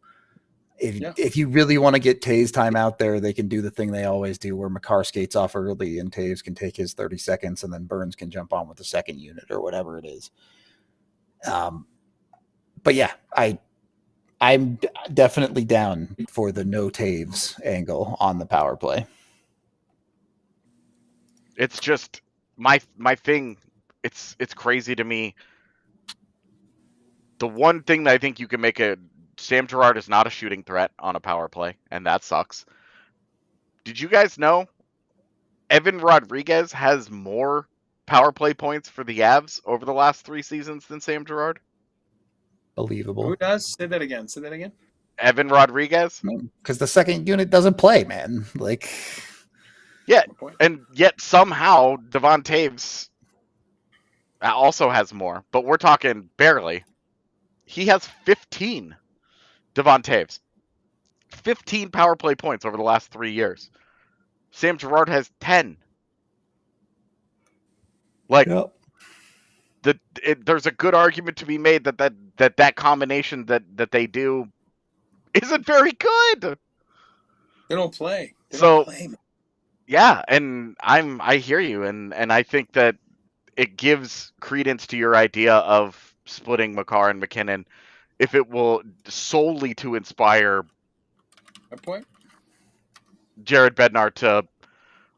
A: if you really want to get Taves time out there, they can do the thing they always do, where Makar skates off early and Taves can take his 30 seconds, and then Burns can jump on with the second unit or whatever it is. But yeah, I'm definitely down for the no Taves angle on the power play.
B: It's just my thing. It's crazy to me. The one thing that I think you can make Sam Girard is not a shooting threat on a power play, and that sucks. Did you guys know Evan Rodriguez has more power play points for the Avs over the last 3 seasons than Sam Girard?
A: Believable.
C: Who does? Say that again.
B: Evan Rodriguez?
A: Because the second unit doesn't play, man.
B: Yeah, and yet somehow Devon Taves also has more, but we're talking barely. He has 15, Devon Taves. 15 power play points over the last 3 years. Sam Girard has 10. There's a good argument to be made that combination that they do isn't very good.
C: They don't play. Don't play.
B: Yeah, and I hear you, and I think that it gives credence to your idea of splitting Makar and McKinnon if it will solely to inspire
C: my point.
B: Jared Bednar to,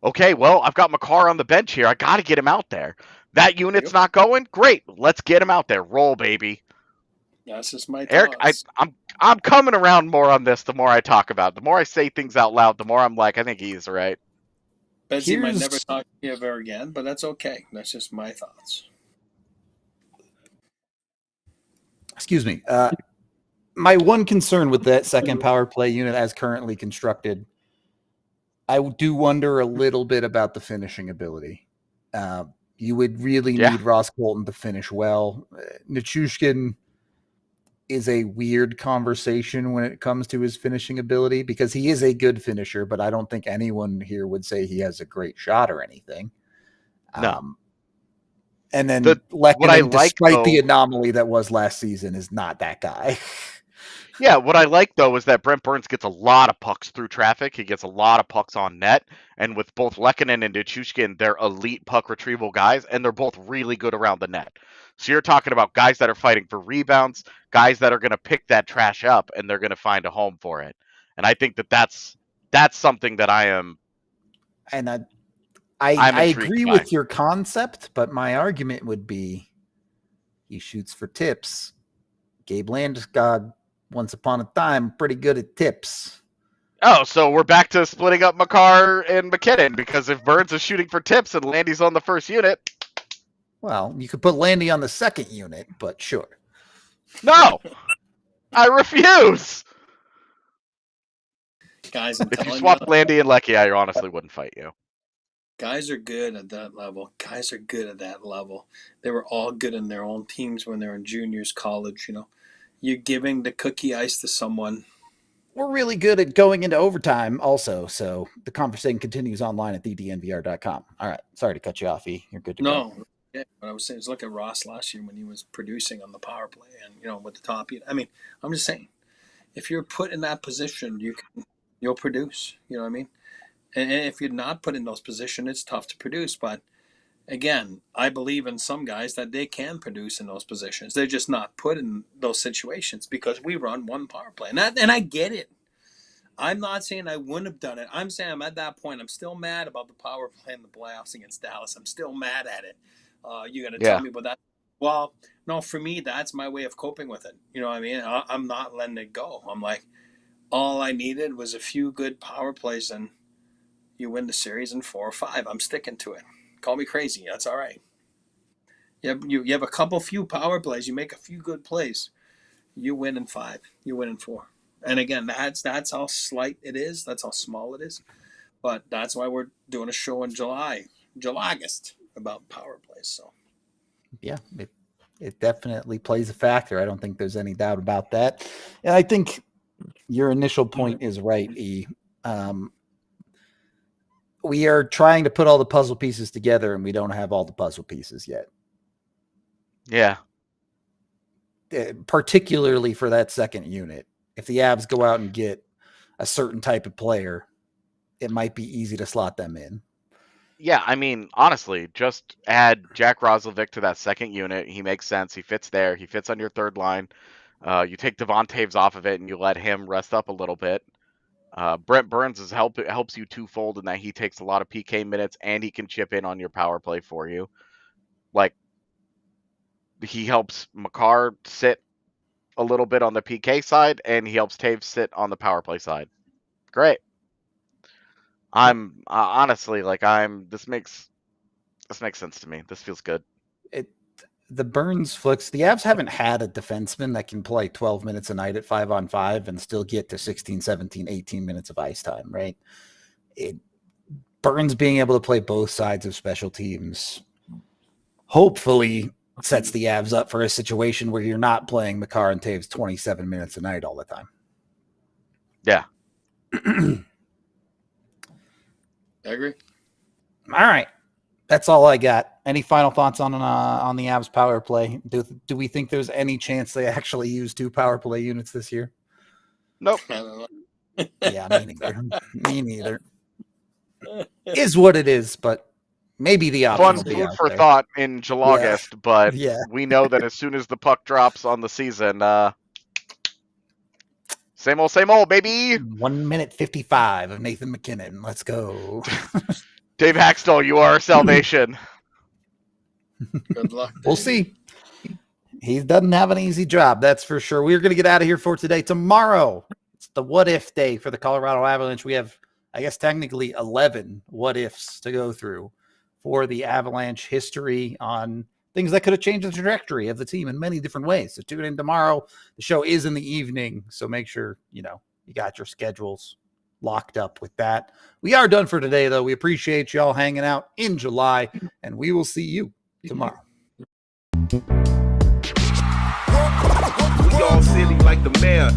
B: okay, well, I've got Makar on the bench here. I got to get him out there. That unit's not going? Great. Let's get him out there. Roll, baby.
C: That's just my
B: Eric,
C: thoughts.
B: I'm coming around more on this the more I talk about it. The more I say things out loud, the more I'm like, I think he's right.
C: Betsy might never talk to me ever again, but that's okay. That's just my thoughts.
A: Excuse me. My one concern with that second power play unit as currently constructed, I do wonder a little bit about the finishing ability. You would really need Ross Colton to finish well. Nichushkin is a weird conversation when it comes to his finishing ability, because he is a good finisher, but I don't think anyone here would say he has a great shot or anything.
B: No.
A: And then Lehkonen, despite the anomaly that was last season, is not that guy.
B: Yeah, what I like, though, is that Brent Burns gets a lot of pucks through traffic. He gets a lot of pucks on net. And with both Lehkonen and Nichushkin, they're elite puck retrieval guys, and they're both really good around the net. So you're talking about guys that are fighting for rebounds, guys that are going to pick that trash up, and they're going to find a home for it. And I think that's something that I am.
A: And I agree with your concept, but my argument would be he shoots for tips. Gabe Landeskog, once upon a time, pretty good at tips.
B: Oh, so we're back to splitting up Makar and McKinnon, because if Burns is shooting for tips and Landy's on the first unit.
A: Well, you could put Landy on the second unit, but sure.
B: No! I refuse!
C: Guys,
B: if you swapped Landy and Lecky, I honestly wouldn't fight you.
C: Guys are good at that level. Guys are good at that level. They were all good in their own teams when they were in juniors, college. You're giving the cookie ice to someone.
A: We're really good at going into overtime also. So the conversation continues online at DNVR.com. All right. Sorry to cut you off, E. You're good to go.
C: No. Yeah, what I was saying is look at Ross last year when he was producing on the power play and, with the top. I mean, I'm just saying, if you're put in that position, you'll produce. You know what I mean? And if you're not put in those positions, it's tough to produce. But again, I believe in some guys that they can produce in those positions. They're just not put in those situations because we run one power play. And I get it. I'm not saying I wouldn't have done it. I'm saying I'm at that point. I'm still mad about the power play in the playoffs against Dallas. I'm still mad at it. You're going to tell me about that? Well, no, for me, that's my way of coping with it. You know what I mean? I'm not letting it go. I'm like, all I needed was a few good power plays and you win the series in 4 or 5. I'm sticking to it. Call me crazy. That's all right. You have a few power plays. You make a few good plays. You win in 5. You win in 4. And again, that's how slight it is. That's how small it is. But that's why we're doing a show in August about power plays. So,
A: yeah, it definitely plays a factor. I don't think there's any doubt about that. And I think your initial point is right, E. We are trying to put all the puzzle pieces together, and we don't have all the puzzle pieces yet.
B: Yeah.
A: Particularly for that second unit. If the Avs go out and get a certain type of player, it might be easy to slot them in.
B: Yeah, I mean, honestly, just add Jack Roslovic to that second unit. He makes sense. He fits there. He fits on your third line. You take Devon Taves off of it, and you let him rest up a little bit. Brent Burns helps you twofold in that he takes a lot of PK minutes and he can chip in on your power play for you. Like, he helps Makar sit a little bit on the PK side and he helps Taves sit on the power play side. Great. I'm honestly this makes sense to me. This feels good.
A: The Burns flicks, the Avs haven't had a defenseman that can play 12 minutes a night at 5-on-5 and still get to 16, 17, 18 minutes of ice time, right? Burns being able to play both sides of special teams hopefully sets the Avs up for a situation where you're not playing Makar and Taves 27 minutes a night all the time.
B: Yeah.
C: I agree.
A: All right. That's all I got. Any final thoughts on the Avs power play? Do we think there's any chance they actually use 2 power play units this year?
B: Nope.
C: I don't know.
A: Yeah, me neither. Me neither. Is what it is, but maybe the option
B: Fun
A: will be
B: food
A: out
B: for
A: there.
B: thought in July, but we know that as soon as the puck drops on the season, same old, baby.
A: 1 minute 55 of Nathan McKinnon. Let's go.
B: Dave Haxtell, you are our salvation.
C: Good luck. Dave.
A: We'll see. He doesn't have an easy job, that's for sure. We're going to get out of here for today. Tomorrow, it's the what if day for the Colorado Avalanche. We have, I guess, technically 11 what ifs to go through for the Avalanche history on things that could have changed the trajectory of the team in many different ways. So tune in tomorrow. The show is in the evening, so make sure, you got your schedules locked up with that. We are done for today, though. We appreciate y'all hanging out in July, and we will see you tomorrow.
D: We all silly like the mayor.